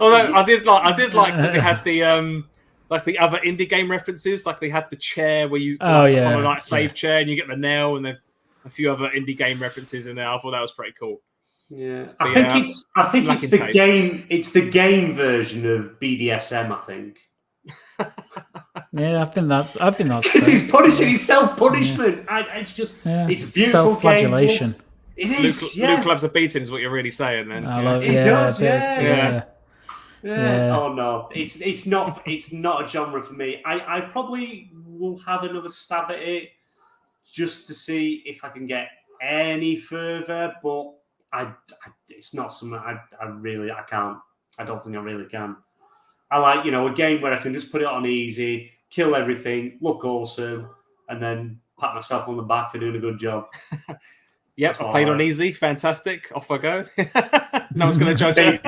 Although I did like that they had like the other indie game references. Like they had the chair where you Hollow Knight save chair, and you get the nail, and then a few other indie game references in there. I thought that was pretty cool. Yeah, I think it's the game. It's the game version of BDSM. I think. Yeah, I think that's because he's punishing his self-punishment. Yeah. It's just it's a beautiful self-flagellation. Game. It is. Luke loves a beating, is what you're really saying. Then it does. Yeah. Oh no, it's not a genre for me. I probably will have another stab at it just to see if I can get any further, but it's not something I can't. I don't think I really can. I like, a game where I can just put it on easy, kill everything, look awesome, and then pat myself on the back for doing a good job. Yep, I played on easy. Fantastic. Off I go. No one's going to judge it.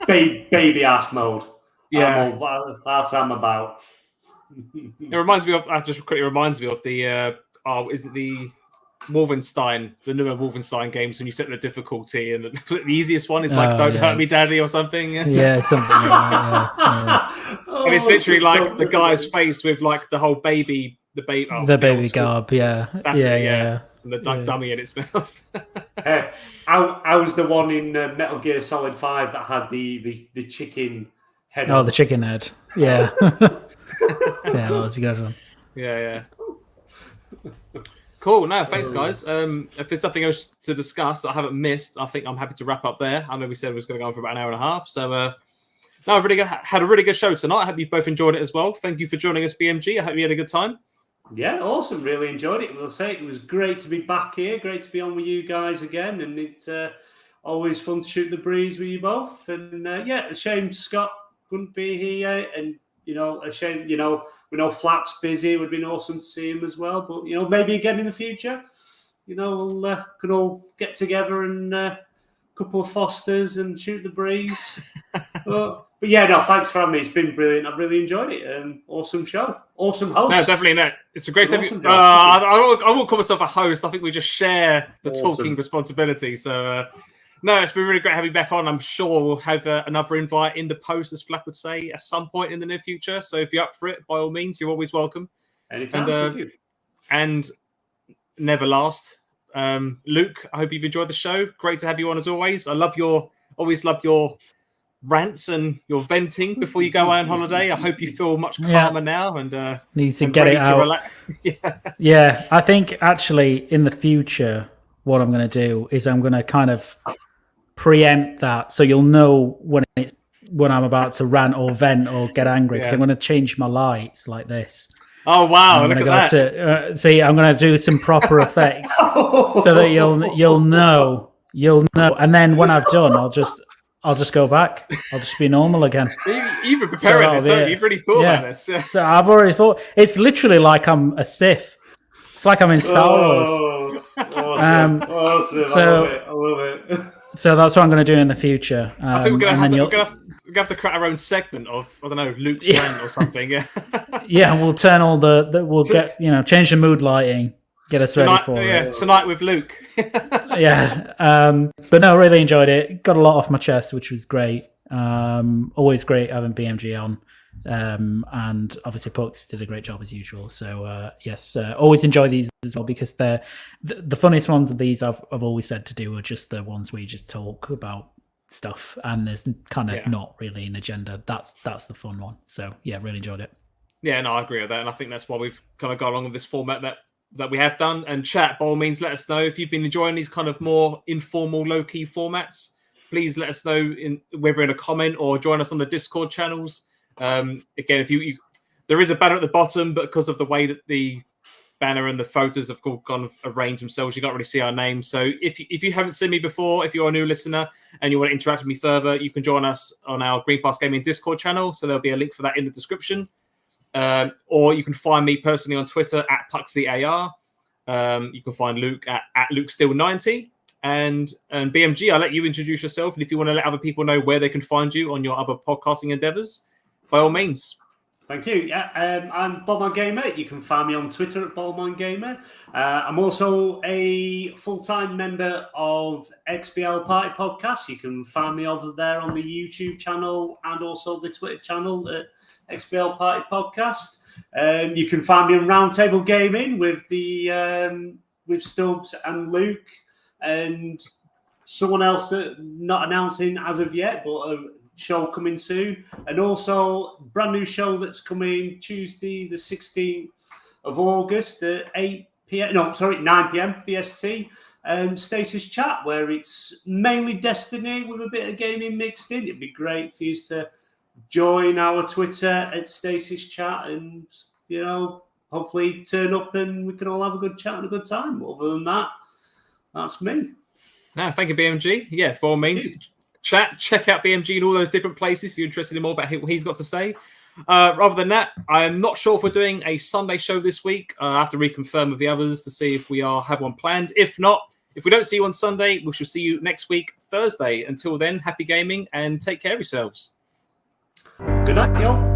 Baby ass mode. Yeah. That's what I'm about. It reminds me of, the, is it the Wolfenstein, the newer Wolfenstein games when you set the difficulty and the easiest one is like "Don't hurt me, daddy" or something. Yeah, something like that. Yeah. And it's literally like the guy's face with like the whole baby, the baby garb. Yeah, that's it. Yeah, and the dummy in its mouth. I was the one in Metal Gear Solid 5 that had the chicken head. Oh, the chicken head. Yeah, yeah, that's a good one. Yeah. Cool. No, thanks, guys. If there's something else to discuss that I haven't missed, I think I'm happy to wrap up there. I know we said we was going to go on for about an hour and a half. So, no, had a really good show tonight. I hope you both enjoyed it as well. Thank you for joining us, BMG. I hope you had a good time. Yeah, awesome. Really enjoyed it. We'll say it was great to be back here. Great to be on with you guys again. And it's always fun to shoot the breeze with you both. And a shame Scott couldn't be here. And a shame, we know Flap's busy. It would have been awesome to see him as well. But, maybe again in the future, we'll can all get together and a couple of Fosters and shoot the breeze. but yeah, no, thanks for having me. It's been brilliant. I've really enjoyed it. Awesome show. Awesome host. No, definitely not. It's a great awesome I won't call myself a host. I think we just share the talking responsibility. So, no, it's been really great having you back on. I'm sure we'll have another invite in the post, as Flap would say, at some point in the near future. So if you're up for it, by all means, you're always welcome. Anytime. Thank you. And never last, Luke, I hope you've enjoyed the show. Great to have you on as always. Always love your rants and your venting before you go on holiday. I hope you feel much calmer now and need to get it out. Yeah, I think actually in the future, what I'm going to do is I'm going to kind of preempt that, so you'll know when I'm about to rant or vent or get angry, because I'm going to change my lights like this. Oh wow! Look at that. See, I'm going to do some proper effects so that you'll know, and then when I've done, I'll just go back. I'll just be normal again. You've been preparing this, so you've really thought about this. So I've already thought. It's literally like I'm a Sith. It's like I'm in Star Wars. Awesome. I love it. So that's what I'm going to do in the future. I think we're going to have to create our own segment of, I don't know, Luke's rant or something. Yeah. Yeah, we'll turn all we'll get, change the mood lighting, get us ready for it. Yeah, tonight with Luke. Yeah. But no, really enjoyed it. Got a lot off my chest, which was great. Always great having BMG on. And obviously Pux did a great job as usual. So yes, always enjoy these as well, because they're the funniest ones of these I've always said to do are just the ones where you just talk about stuff and there's kind of not really an agenda. That's the fun one. So yeah, really enjoyed it. Yeah, no, I agree with that, and I think that's why we've kind of gone along with this format that we have done. And chat, by all means, let us know if you've been enjoying these kind of more informal, low-key formats. Please let us know whether in a comment or join us on the Discord channels. Again, if you there is a banner at the bottom, but because of the way that the banner and the photos have kind of arranged themselves, you can't really see our names. So if you haven't seen me before, if you're a new listener and you want to interact with me further, you can join us on our Green Pass Gaming Discord channel. So there'll be a link for that in the description. Or you can find me personally on Twitter at PuxleyAR. You can find Luke at LukeStill90. And BMG, I'll let you introduce yourself. And if you want to let other people know where they can find you on your other podcasting endeavors, by all means. Thank you. Yeah, I'm Ballman Gamer. You can find me on Twitter at Ballman Gamer. I'm also a full-time member of XBL Party Podcast. You can find me over there on the YouTube channel and also the Twitter channel at XBL Party Podcast. You can find me on Roundtable Gaming with with Stubbs and Luke and someone else that not announcing as of yet, but show coming soon, and also brand new show that's coming Tuesday the 16th of August at 9 p.m. BST, Stasis Chat, where it's mainly Destiny with a bit of gaming mixed in. It'd be great for you to join our Twitter at Stasis Chat and, hopefully turn up and we can all have a good chat and a good time. Other than that, that's me. Thank you, BMG. Yeah, for all means, check out BMG in all those different places if you're interested in more about what he's got to say. Other than that, I'm not sure if we're doing a Sunday show this week. I have to reconfirm with the others to see if we have one planned. If not, if we don't see you on Sunday, we shall see you next week, Thursday. Until then, happy gaming and take care of yourselves. Good night, y'all.